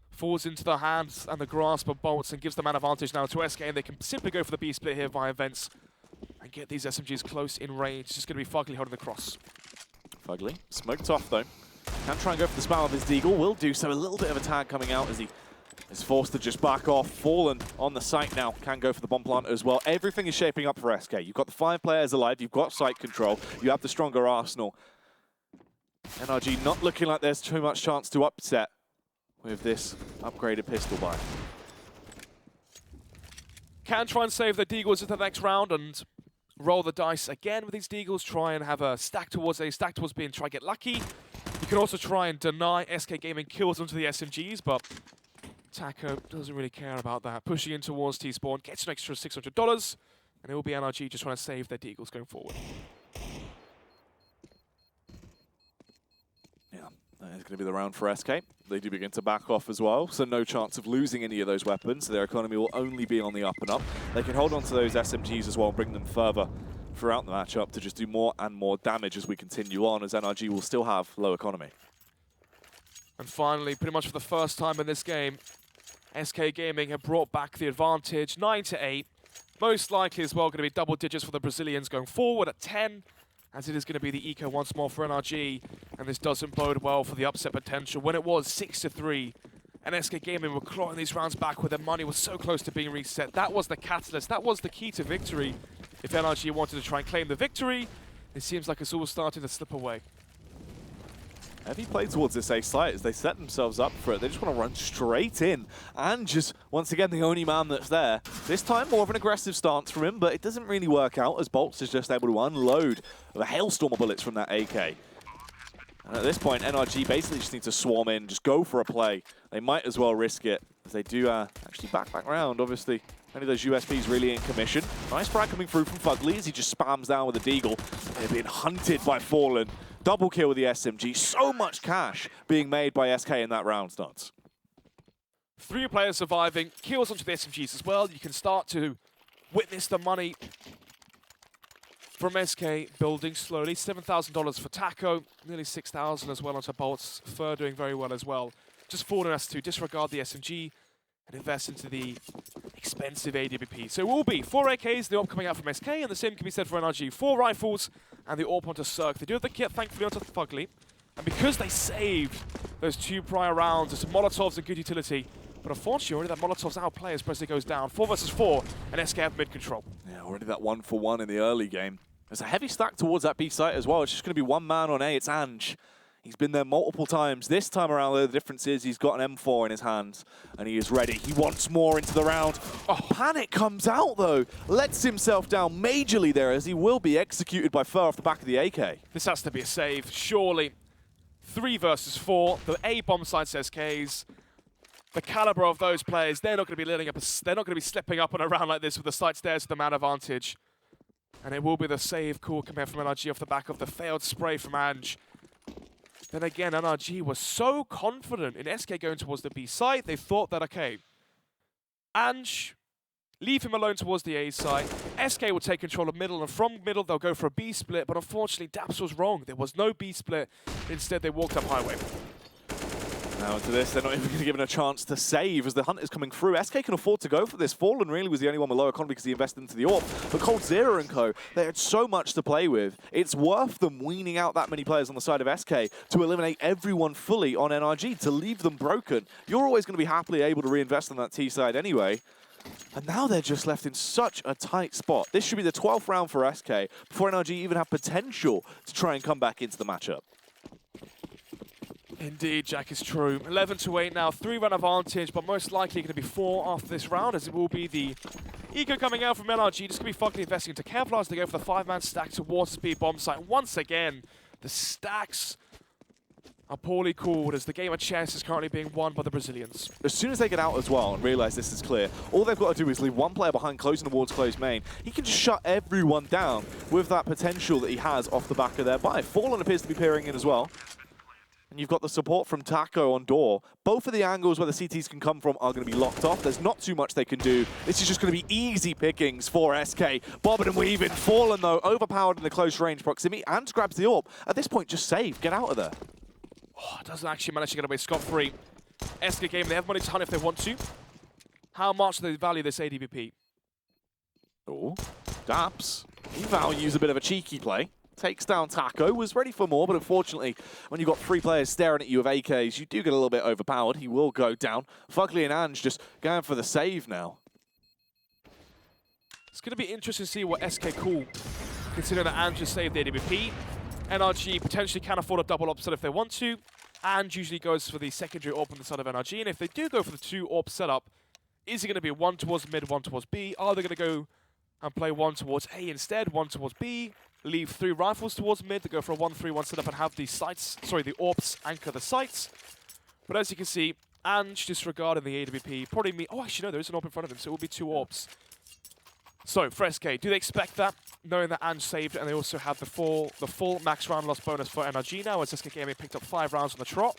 falls into the hands and the grasp of Bolts and gives them an advantage now to SK, and they can simply go for the B split here via vents and get these SMGs close in range. It's just going to be Fugly holding the cross. Fugly, smoked off though. Can try and go for the spell of his Deagle, will do so. A little bit of a tag coming out as he is forced to just back off. Fallen on the site now, can go for the bomb plant as well. Everything is shaping up for SK. You've got the 5 players alive, you've got site control, you have the stronger arsenal. NRG not looking like there's too much chance to upset with this upgraded pistol buy. Can try and save the Deagles into the next round and roll the dice again with these Deagles. Try and have a stack towards A, stack towards B, and try and get lucky. You can also try and deny SK Gaming kills onto the SMGs, but Taco doesn't really care about that. Pushing in towards T-Spawn, gets an extra $600, and it will be NRG just trying to save their Deagles going forward. Yeah, that is going to be the round for SK. They do begin to back off as well, so no chance of losing any of those weapons. So their economy will only be on the up and up. They can hold on to those SMGs as well and bring them further throughout the matchup to just do more and more damage as we continue on, as NRG will still have low economy. And finally, pretty much for the first time in this game, SK Gaming have brought back the advantage, 9-8. Most likely as well going to be double digits for the Brazilians going forward at 10, as it is going to be the eco once more for NRG, and this doesn't bode well for the upset potential. When it was 6-3, and SK Gaming were clawing these rounds back where their money was so close to being reset. That was the catalyst, that was the key to victory. If NRG wanted to try and claim the victory, it seems like it's all starting to slip away. Heavy play towards this A site as they set themselves up for it. They just want to run straight in and just, once again, the only man that's there. This time, more of an aggressive stance from him, but it doesn't really work out as Bolts is just able to unload a hailstorm of bullets from that AK. And at this point, NRG basically just need to swarm in, just go for a play. They might as well risk it, as they do actually back round, obviously. Any of those USPs really in commission. Nice frag coming through from Fugly as he just spams down with a deagle. They're being hunted by Fallen. Double kill with the SMG. So much cash being made by SK in that round starts. 3 players surviving, kills onto the SMGs as well. You can start to witness the money from SK building slowly. $7,000 for Taco, nearly 6,000 as well onto Bolts. Fur doing very well as well. Just Fallen has to disregard the SMG and invest into the expensive AWP. So it will be 4 AKs, the AWP coming out from SK, and the same can be said for NRG. 4 rifles and the AWP onto Cirque. They do have the kit, thankfully, onto Fugly. And because they saved those 2 prior rounds, it's Molotovs and good utility. But unfortunately, already that Molotov's outplay as Presley goes down. 4 versus 4, and SK have mid-control. Yeah, already that 1-for-1 in the early game. There's a heavy stack towards that B site as well. It's just going to be one man on A. It's Ange. He's been there multiple times. This time around, though, the difference is he's got an M4 in his hands, and he is ready. He wants more into the round. Oh, Panic comes out, though. Lets himself down majorly there, as he will be executed by Fur off the back of the AK. This has to be a save, surely. 3 versus 4. The A bomb sites SKs. The caliber of those players, they're not going to be letting up. They're not going to be slipping up on a round like this with the sights there to the man advantage. And it will be the save call coming from NRG off the back of the failed spray from Ange. Then again, NRG was so confident in SK going towards the B site. They thought that, okay, Ange, leave him alone towards the A site. SK will take control of middle, and from middle, they'll go for a B split. But unfortunately, Daps was wrong. There was no B split. Instead, they walked up highway. Now into this, they're not even going to give him a chance to save as the hunt is coming through. SK can afford to go for this. Fallen really was the only one with low economy because he invested into the AWP. But Cold Zero and co, they had so much to play with. It's worth them weaning out that many players on the side of SK to eliminate everyone fully on NRG, to leave them broken. You're always going to be happily able to reinvest on that T side anyway. And now they're just left in such a tight spot. This should be the 12th round for SK before NRG even have potential to try and come back into the matchup. Indeed, Jack, is true. 11-8 now, 3-run advantage, but most likely going to be 4 after this round, as it will be the eco coming out from NRG. Just going to be fucking investing into Kevlar as they go for the 5-man stack towards the speed bomb site. Once again, the stacks are poorly called as the game of chess is currently being won by the Brazilians. As soon as they get out as well and realize this is clear, all they've got to do is leave one player behind, closing the wall to close main. He can just shut everyone down with that potential that he has off the back of their buy. Fallen appears to be peering in as well. And you've got the support from Taco on door. Both of the angles where the CTs can come from are going to be locked off. There's not too much they can do. This is just going to be easy pickings for SK. Bobbing and weaving. Fallen, though, overpowered in the close range proximity. And grabs the AWP. At this point, just save. Get out of there. Oh, doesn't actually manage to get away scot-free. SK game, they have money to hunt if they want to. How much do they value this ADVP? Oh, Daps. He values a bit of a cheeky play. Takes down Taco, was ready for more, but unfortunately, when you've got 3 players staring at you with AKs, you do get a little bit overpowered. He will go down. Fugly and Ange just going for the save now. It's going to be interesting to see what SK call, considering that Ange just saved the AWP. NRG potentially can afford a double opposite if they want to. Ange usually goes for the secondary AWP on the side of NRG, and if they do go for the 2 AWP setup, is it going to be 1 towards mid, 1 towards B? Are they going to go and play 1 towards A instead, 1 towards B? Leave 3 rifles towards mid to go for a 1-3-1 setup and have the sights, sorry, the AWPs anchor the sights. But as you can see, Ange disregarding the AWP. Probably me. Oh, actually, no, there is an AWP in front of him, so it will be 2 AWPs. So, for SK, do they expect that? Knowing that Ange saved, and they also have the full max round loss bonus for NRG now, as SK Gaming picked up 5 rounds on the trot.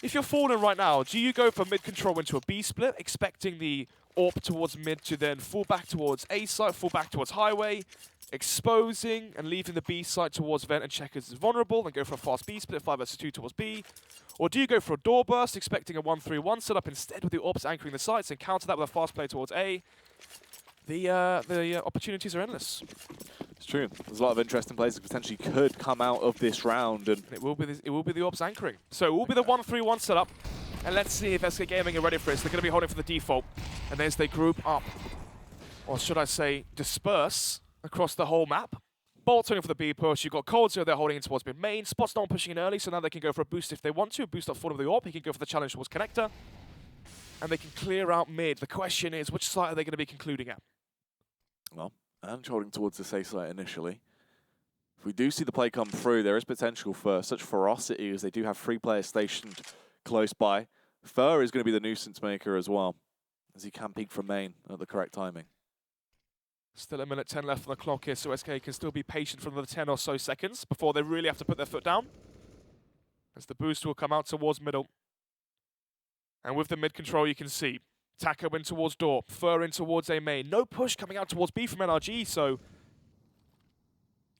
If you're Fallen right now, do you go for mid control into a B split, expecting the AWP towards mid to then fall back towards A site, fall back towards highway, exposing and leaving the B site towards vent and checkers is vulnerable and go for a fast B split, 5 versus 2 towards B? Or do you go for a door burst, expecting a 1-3-1 setup instead with the AWPs anchoring the sites and counter that with a fast play towards A? The opportunities are endless. It's true. There's a lot of interesting plays that potentially could come out of this round, and it will be the AWPs anchoring. So it will be the 1-3-1 setup, and let's see if SK Gaming are ready for this. They're going to be holding for the default, and as they group up, or should I say disperse, across the whole map. Bolt turning for the B push. You've got Cold Zero there holding in towards mid main. Spot's not pushing in early, so now they can go for a boost if they want to. Boost up forward of the AWP. He can go for the challenge towards connector. And they can clear out mid. The question is, which site are they going to be concluding at? Well, Ange holding towards the safe site initially. If we do see the play come through, there is potential for such ferocity as they do have 3 players stationed close by. Fur is going to be the nuisance maker as well, as he can peek from main at the correct timing. Still a minute 10 left on the clock here, so SK can still be patient for another 10 or so seconds before they really have to put their foot down. As the boost will come out towards middle. And with the mid control, you can see Taco in towards door, Fur in towards A main. No push coming out towards B from NRG, so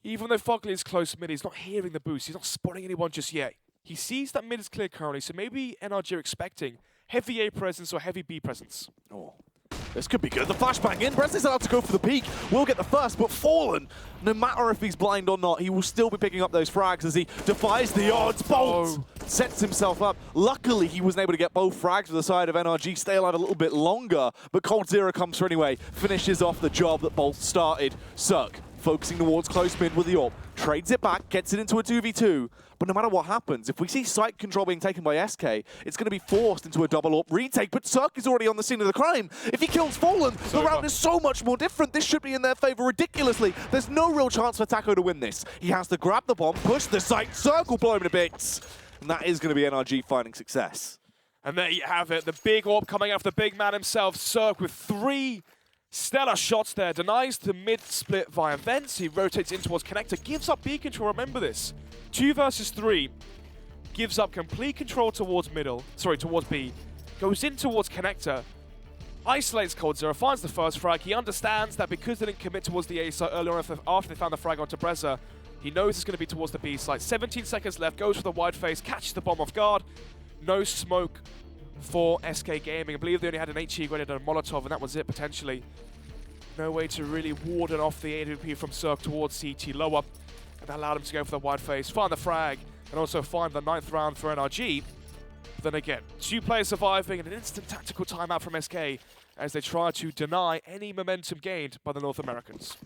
even though Fugly is close mid, he's not hearing the boost. He's not spotting anyone just yet. He sees that mid is clear currently, so maybe NRG are expecting heavy A presence or heavy B presence. Oh, this could be good. The flashbang in. Bresley's allowed to go for the peak. Will get the first, but Fallen, no matter if he's blind or not, he will still be picking up those frags as he defies the odds. Bolt sets himself up. Luckily, he wasn't able to get both frags to the side of NRG. Stay alive a little bit longer, but coldzera comes through anyway. Finishes off the job that Bolt started. Cirque focusing towards close mid with the AWP. Trades it back, gets it into a 2v2. But no matter what happens, if we see site control being taken by SK, it's going to be forced into a double AWP retake. But Cirque is already on the scene of the crime. If he kills Fallen, the round is so much more different. This should be in their favor ridiculously. There's no real chance for Taco to win this. He has to grab the bomb, push the site, Circle blow him to bits. And that is going to be NRG finding success. And there you have it. The big AWP coming off the big man himself, Cirque, with 3 stellar shots there. Denies the mid split via vents. He rotates in towards connector, gives up B control. Remember this. 2 versus 3. Gives up complete control towards towards B. Goes in towards connector. Isolates coldzera, finds the first frag. He understands that because they didn't commit towards the A site earlier on after they found the frag onto Brezza, he knows it's going to be towards the B site. 17 seconds left, goes for the wide face, catches the bomb off guard. No smoke for SK Gaming. I believe they only had an HE grenade and a Molotov, and that was it potentially. No way to really warden off the AWP from Cirque towards CT lower. And that allowed him to go for the wide face, find the frag, and also find the 9th round for NRG. But then again, 2 players surviving and an instant tactical timeout from SK as they try to deny any momentum gained by the North Americans.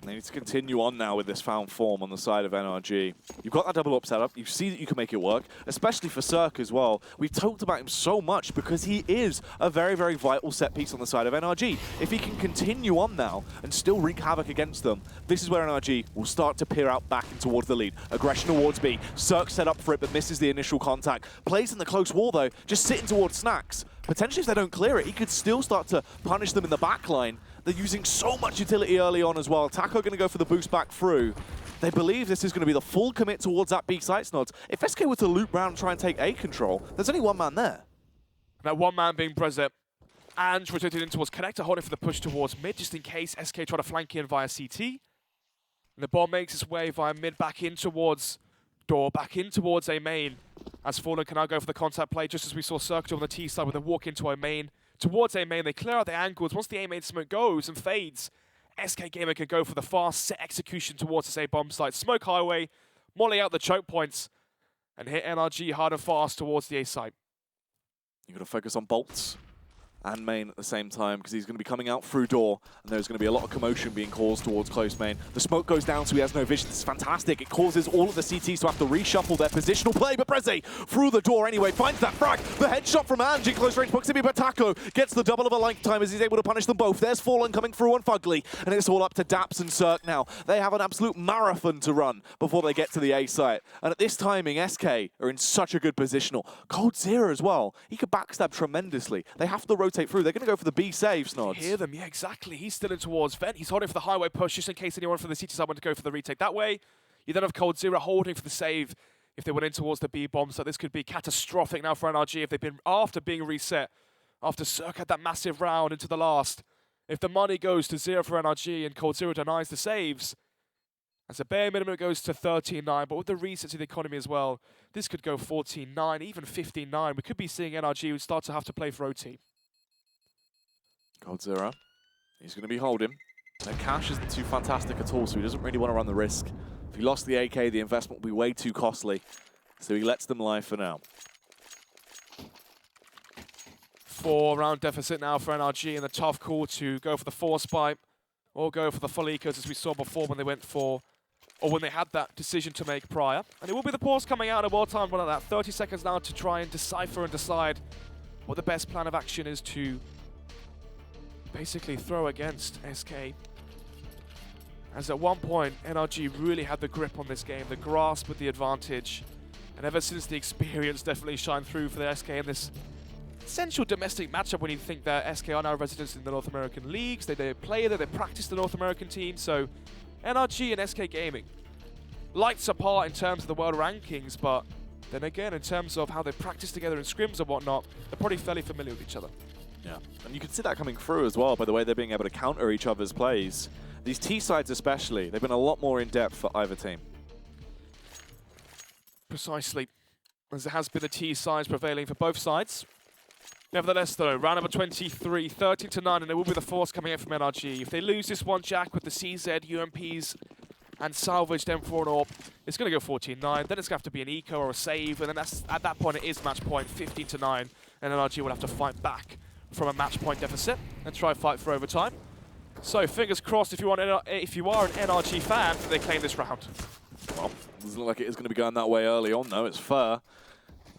They need to continue on now with this found form on the side of NRG. You've got that double up setup. You see that you can make it work, especially for Cirque as well. We've talked about him so much because he is a very, very vital set piece on the side of NRG. If he can continue on now and still wreak havoc against them, this is where NRG will start to peer out back and towards the lead. Aggression towards B. Cirque set up for it but misses the initial contact. Plays in the close wall though, just sitting towards Snacks. Potentially if they don't clear it, he could still start to punish them in the back line. They're using so much utility early on as well. Taco going to go for the boost back through. They believe this is going to be the full commit towards that B site snods. If SK were to loop round and try and take A control, there's only one man there. That one man being Brezza. And rotated in towards connector, holding for the push towards mid, just in case SK try to flank in via CT. And the bomb makes its way via mid back in towards door, back in towards A main. As Fallen can now go for the contact play, just as we saw Circle on the T side with a walk into A main. Towards A main, they clear out the angles. Once the A main smoke goes and fades, SK Gamer can go for the fast set execution towards this A bomb site. Smoke highway, molly out the choke points, and hit NRG hard and fast towards the A site. You've got to focus on bolts and main at the same time because he's going to be coming out through door and there's going to be a lot of commotion being caused towards close main. The smoke goes down so he has no vision. This is fantastic. It causes all of the CTs to have to reshuffle their positional play, but Breze through the door anyway, finds that frag. The headshot from Ange in close range proximity, but Taco gets the double of a lifetime as he's able to punish them both. There's Fallen coming through on Fugly, and it's all up to Daps and Cirque now. They have an absolute marathon to run before they get to the A site. And at this timing, SK are in such a good positional. coldzera as well. He could backstab tremendously. They have to rotate through. They're going to go for the B save, Snods. Hear them, yeah, exactly. He's still in towards Vent. He's holding for the highway push just in case anyone from the CT side wanted to go for the retake that way. You then have coldzera holding for the save if they went in towards the B bomb. So this could be catastrophic now for NRG if they've been after being reset. After Cirque had that massive round into the last. If the money goes to 0 for NRG and coldzera denies the saves, as a bare minimum it goes to 13-9, but with the reset to the economy as well, this could go 14-9, even 15-9. We could be seeing NRG would start to have to play for OT. coldzera, he's going to be holding. Their cash isn't too fantastic at all, so he doesn't really want to run the risk. If he lost the AK, the investment would be way too costly, so he lets them lie for now. 4-round deficit now for NRG, and a tough call to go for the force pipe or go for the full ecos as we saw before when they went for, or when they had that decision to make prior. And it will be the pause coming out, a well-timed one like that. 30 seconds now to try and decipher and decide what the best plan of action is to basically throw against SK. As at one point, NRG really had the grip on this game, the grasp with the advantage. And ever since, the experience definitely shined through for the SK in this essential domestic matchup when you think that SK are now residents in the North American leagues. They play there, they practice the North American team. So NRG and SK Gaming, lights apart in terms of the world rankings, but then again, in terms of how they practice together in scrims and whatnot, they're probably fairly familiar with each other. Yeah, and you can see that coming through as well by the way they're being able to counter each other's plays. These T-sides especially, they've been a lot more in-depth for either team. Precisely, as it has been the T-sides prevailing for both sides. Nevertheless though, round number 23, 13-9, and it will be the force coming in from NRG. If they lose this one, Jack, with the CZ, UMPs, and salvage them for an AWP, it's going to go 14-9, then it's going to have to be an eco or a save, and then that's, at that point it is match point, 15-9, and NRG will have to fight back from a match point deficit and try fight for overtime. So fingers crossed if you are an NRG fan, they claim this round. Well, doesn't look like it is going to be going that way early on though. It's Fur.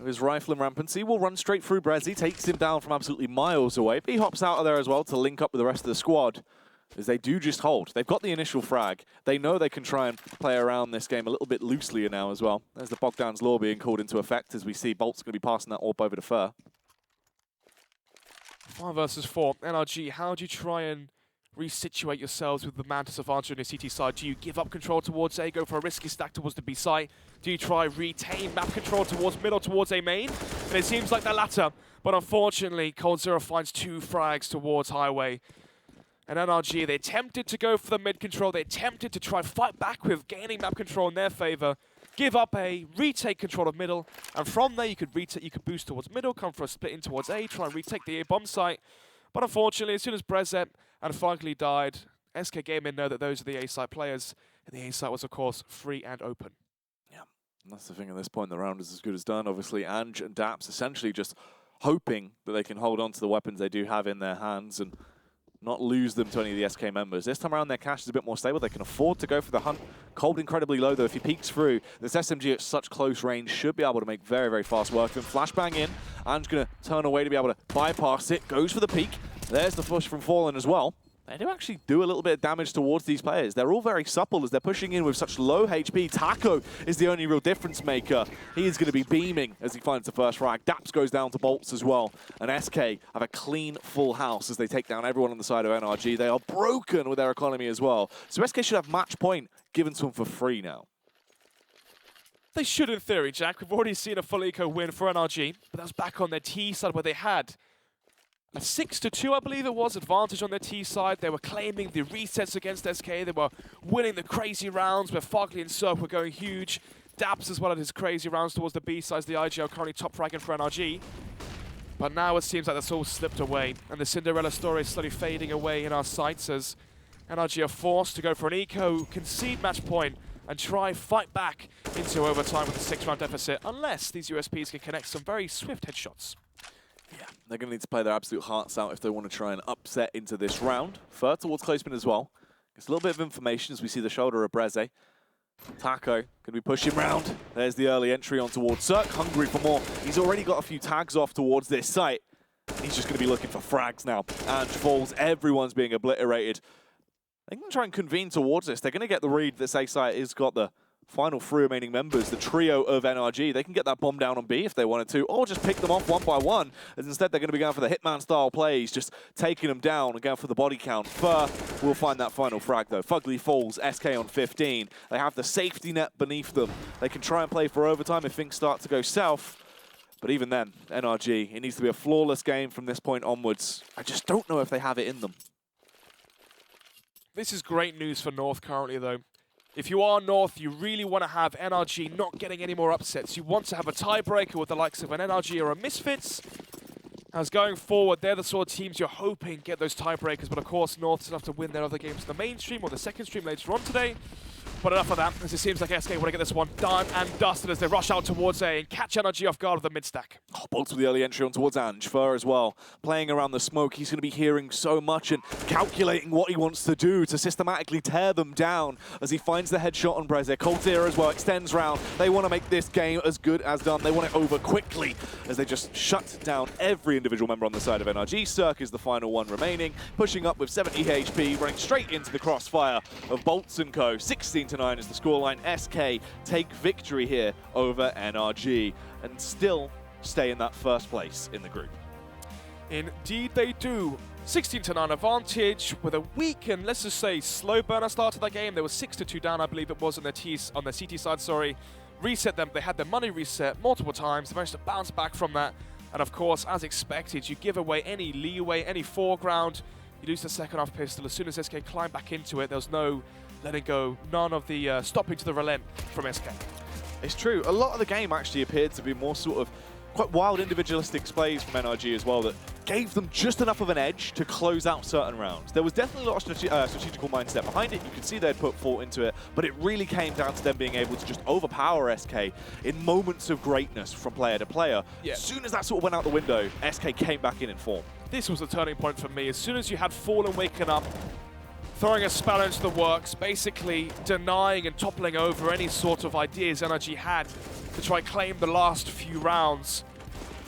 His rifle and rampancy will run straight through Brezzy, takes him down from absolutely miles away. But he hops out of there as well to link up with the rest of the squad, as they do just hold. They've got the initial frag. They know they can try and play around this game a little bit looselier now as well. There's the Bogdan's Law being called into effect as we see Bolt's going to be passing that AWP over to Fur. 5 versus 4. NRG, how do you try and resituate yourselves with the Mantis advantage on your CT side? Do you give up control towards A, go for a risky stack towards the B site? Do you try retain map control towards middle, towards A main? And it seems like the latter, but unfortunately, Cold Zero finds 2 frags towards Highway. And NRG, they attempted to go for the mid control, they attempted to try fight back with gaining map control in their favor, give up A, retake control of middle, and from there you could boost towards middle, come for a split in towards A, try and retake the A bomb site. But unfortunately, as soon as Brezet and Funky died, SK Gaming know that those are the A-site players, and the A-site was, of course, free and open. Yeah, and that's the thing at this point. The round is as good as done. Obviously, Ange and Daps essentially just hoping that they can hold on to the weapons they do have in their hands and not lose them to any of the SK members. This time around, their cash is a bit more stable. They can afford to go for the hunt. Cold incredibly low, though. If he peeks through, this SMG at such close range should be able to make very, very fast work of him. Flashbang in. Ange's going to turn away to be able to bypass it. Goes for the peek. There's the push from Fallen as well. They do actually do a little bit of damage towards these players. They're all very supple as they're pushing in with such low HP. Taco is the only real difference maker. He is going to be beaming as he finds the first frag. Daps goes down to Bolts as well. And SK have a clean full house as they take down everyone on the side of NRG. They are broken with their economy as well. So SK should have match point given to them for free now. They should in theory, Jack. We've already seen a full eco win for NRG, but that was back on their T side where they had a 6-2, I believe it was, advantage on their T side. They were claiming the resets against SK. They were winning the crazy rounds where Fogly and Surf were going huge. Daps as well at his crazy rounds towards the B side. The IGL currently top fragging for NRG. But now it seems like that's all slipped away, and the Cinderella story is slowly fading away in our sights as NRG are forced to go for an eco, concede match point, and try fight back into overtime with a 6-round deficit, unless these USPs can connect some very swift headshots. Yeah, they're going to need to play their absolute hearts out if they want to try and upset into this round. Fur towards Closeman as well. It's a little bit of information as we see the shoulder of Breze. Taco going to be pushing round. There's the early entry on towards Cirque, hungry for more. He's already got a few tags off towards this site. He's just going to be looking for frags now. And falls, everyone's being obliterated. They can try and convene towards this. They're going to get the read that A-site has got the final 3 remaining members, the trio of NRG. They can get that bomb down on B if they wanted to, or just pick them off one by one, as instead they're going to be going for the Hitman-style plays, just taking them down and going for the body count. Fur will find that final frag, though. Fugly falls, SK on 15. They have the safety net beneath them. They can try and play for overtime if things start to go south, but even then, NRG, it needs to be a flawless game from this point onwards. I just don't know if they have it in them. This is great news for North currently, though. If you are North, you really want to have NRG not getting any more upsets. You want to have a tiebreaker with the likes of an NRG or a Misfits. As going forward, they're the sort of teams you're hoping get those tiebreakers, but of course North still have to win their other games in the mainstream or the second stream later on today. But enough of that, as it seems like SK want to get this one done and dusted as they rush out towards A and catch NRG off guard with the mid-stack. Oh, Bolts with the early entry on towards Ange. Fur as well, playing around the smoke. He's going to be hearing so much and calculating what he wants to do to systematically tear them down as he finds the headshot on Breze. Coltier as well extends round. They want to make this game as good as done. They want it over quickly as they just shut down every individual member on the side of NRG. Cirque is the final one remaining, pushing up with 70 HP, running straight into the crossfire of Bolts & Co. 16-9 is the scoreline. SK take victory here over NRG and still stay in that first place in the group. Indeed they do. 16-9 advantage with a weak and, let's just say, slow burner start to that game. They were 6-2 down, I believe it was, on their CT side, sorry. Reset them, they had their money reset multiple times. They managed to bounce back from that. And of course, as expected, you give away any leeway, any foreground. You lose the second half pistol. As soon as SK climb back into it, there's no letting go, none of the stopping to the relent from SK. It's true. A lot of the game actually appeared to be more sort of quite wild individualistic plays from NRG as well that gave them just enough of an edge to close out certain rounds. There was definitely a lot of strategical mindset behind it. You could see they'd put thought into it, but it really came down to them being able to just overpower SK in moments of greatness from player to player. Yeah. As soon as that sort of went out the window, SK came back in form. This was the turning point for me. As soon as you had Fallen waking up, throwing a spell into the works, basically denying and toppling over any sort of ideas NRG had to try and claim the last few rounds,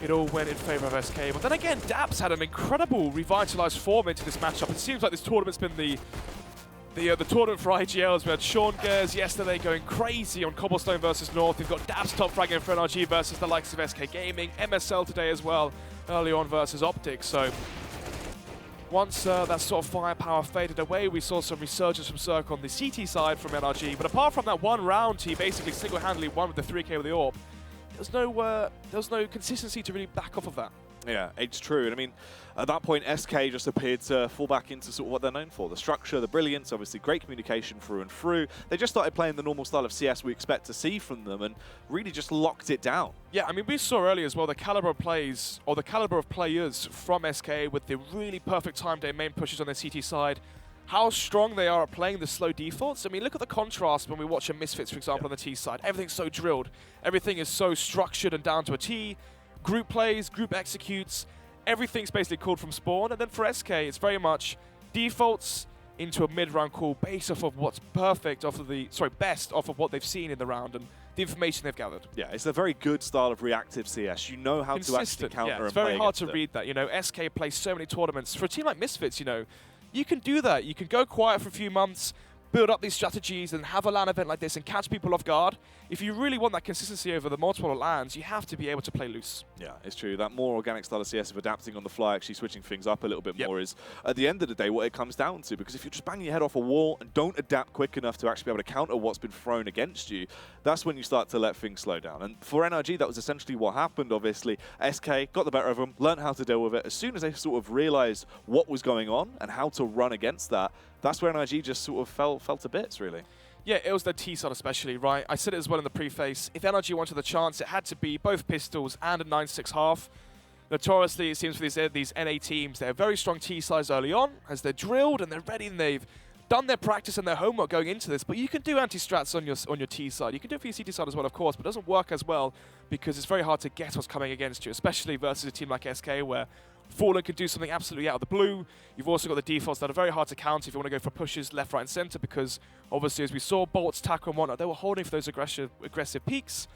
it all went in favor of SK. But then again, Daps had an incredible revitalized form into this matchup. It seems like this tournament's been the tournament for IGLs. We had Sean Gers yesterday going crazy on Cobblestone versus North. We've got Daps top fragging for NRG versus the likes of SK Gaming. MSL today as well, early on versus Optic. So once that sort of firepower faded away, we saw some resurgence from Cirque on the CT side from NRG. But apart from that one round, he basically single-handedly won with the 3K with the AWP. There was no consistency to really back off of that. Yeah, it's true. And I mean, at that point, SK just appeared to fall back into sort of what they're known for. The structure, the brilliance, obviously great communication through and through. They just started playing the normal style of CS we expect to see from them and really just locked it down. Yeah, I mean, we saw earlier as well the caliber of plays, or the caliber of players from SK with the really perfect timed main pushes on their CT side. How strong they are at playing the slow defaults. I mean, look at the contrast when we watch a Misfits, for example, on the T side. Everything's so drilled. Everything is so structured and down to a T. Group plays, group executes. Everything's basically called from spawn. And then for SK, it's very much defaults into a mid-round call based off of what's perfect off of the, best off of what they've seen in the round and the information they've gathered. Yeah, it's a very good style of reactive CS. You know how to actually counter and play. It's very hard to it. read that. You know, SK plays so many tournaments. For a team like Misfits, you know, you can do that. You can go quiet for a few months, build up these strategies and have a LAN event like this and catch people off guard. If you really want that consistency over the multiple LANs, you have to be able to play loose. Yeah, it's true. That more organic style of CS of adapting on the fly, actually switching things up a little bit more is, at the end of the day, what it comes down to. Because if you're just banging your head off a wall and don't adapt quick enough to actually be able to counter what's been thrown against you, that's when you start to let things slow down. And for NRG, that was essentially what happened, obviously. SK got the better of them, learned how to deal with it. As soon as they sort of realized what was going on and how to run against that, that's where NRG just sort of fell to bits, really. Yeah, it was the T-side especially, right? I said it as well in the preface. If NRG wanted the chance, it had to be both pistols and a 9-6 half. Notoriously, it seems for these NA teams, they're very strong T-sides early on, as they're drilled and they're ready and they've done their practice and their homework going into this. But you can do anti-strats on your T-side. You can do it for your CT side as well, of course, but it doesn't work as well because it's very hard to guess what's coming against you, especially versus a team like SK where Fallen can do something absolutely out of the blue. You've also got the defaults that are very hard to counter if you want to go for pushes left, right, and center because obviously, as we saw, Bolts, tackle, and whatnot, they were holding for those aggressive peaks.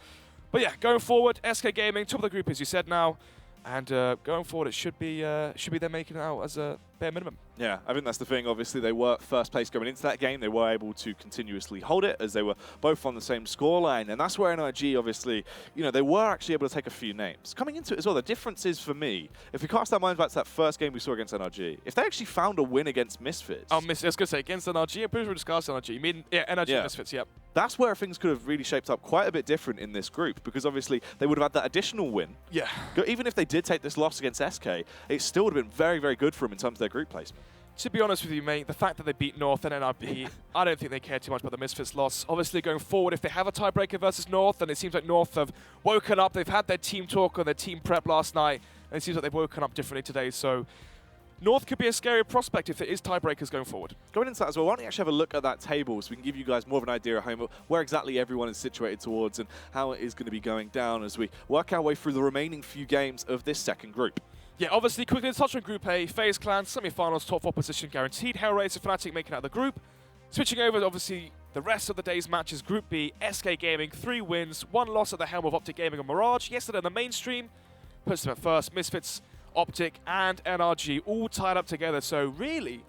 But yeah, going forward, SK Gaming, top of the group, as you said now. And going forward, it should be them making it out as a bare minimum. Yeah, I think that's the thing. Obviously, they were first place going into that game. They were able to continuously hold it as they were both on the same scoreline. And that's where NRG, obviously, you know, they were actually able to take a few names. Coming into it as well, the difference is for me, if we cast our minds back to that first game we saw against NRG, if they actually found a win against Misfits. Oh, I was going to say, against NRG? I'm pretty sure we discussed NRG. You mean, yeah, NRG and Misfits, yep. That's where things could have really shaped up quite a bit different in this group because obviously they would have had that additional win. Yeah. Even if they did take this loss against SK, it still would have been very, very good for them in terms of their group placement. To be honest with you, mate, the fact that they beat North and NRB, I don't think they care too much about the Misfits loss. Obviously, going forward, if they have a tiebreaker versus North, and it seems like North have woken up, they've had their team talk or their team prep last night, and it seems like they've woken up differently today. So North could be a scary prospect if there is tiebreakers going forward. Going into that as well, why don't you actually have a look at that table so we can give you guys more of an idea at home of where exactly everyone is situated towards and how it is going to be going down as we work our way through the remaining few games of this second group. Yeah, obviously, quickly touch on Group A, FaZe Clan, semi-finals, top 4 position guaranteed. Hellraiser, Fnatic making out of the group. Switching over, obviously, the rest of the day's matches. Group B, SK Gaming, 3 wins, 1 loss at the helm of Optic Gaming and Mirage. Yesterday on the mainstream, puts them at first. Misfits Optic and NRG all tied up together. So really,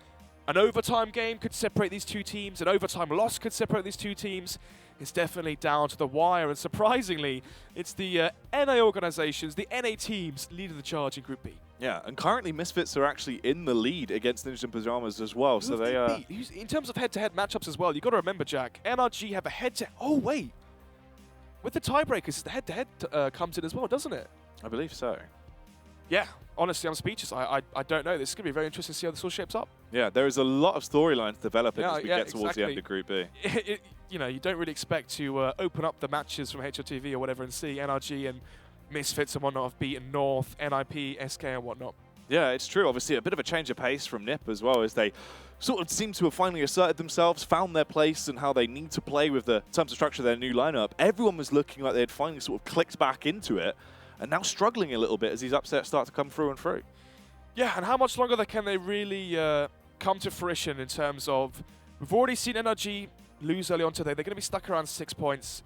an overtime game could separate these two teams. An overtime loss could separate these two teams. It's definitely down to the wire. And surprisingly, it's the NA organizations, the NA teams, leading the charge in Group B. Yeah, and currently Misfits are actually in the lead against Ninja in Pyjamas as well. So they in terms of head-to-head matchups as well, you've got to remember, Jack, NRG have a head-to... Oh, wait. With the tiebreakers, the head-to-head comes in as well, doesn't it? I believe so. Yeah, honestly, I'm speechless. I don't know. This is going to be very interesting to see how this all shapes up. Yeah, there is a lot of storylines developing as we get towards exactly. the end of Group B. You know, you don't really expect to open up the matches from HLTV or whatever and see NRG and Misfits and whatnot have beaten North, NIP, SK and whatnot. Yeah, it's true. Obviously, a bit of a change of pace from NIP as well, as they sort of seem to have finally asserted themselves, found their place and how they need to play with the terms of structure of their new lineup. Everyone was looking like they had finally sort of clicked back into it, and now struggling a little bit as these upsets start to come through and through. Yeah, and how much longer can they really come to fruition in terms of... We've already seen NRG lose early on today. They're going to be stuck around 6 points.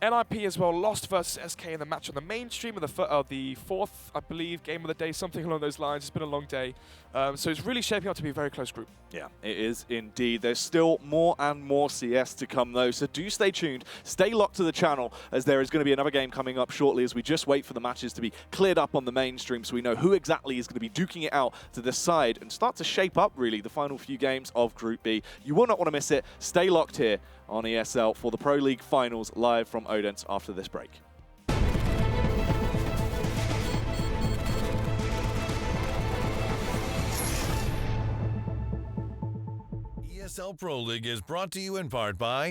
NIP as well lost versus SK in the match on the mainstream of the fourth, I believe, game of the day, something along those lines. It's been a long day. So it's really shaping up to be a very close group. Yeah, it is indeed. There's still more and more CS to come, though, so do stay tuned. Stay locked to the channel, as there is going to be another game coming up shortly as we just wait for the matches to be cleared up on the mainstream so we know who exactly is going to be duking it out to decide and start to shape up, really, the final few games of Group B. You will not want to miss it. Stay locked here on ESL for the Pro League Finals live from Odense after this break. ESL Pro League is brought to you in part by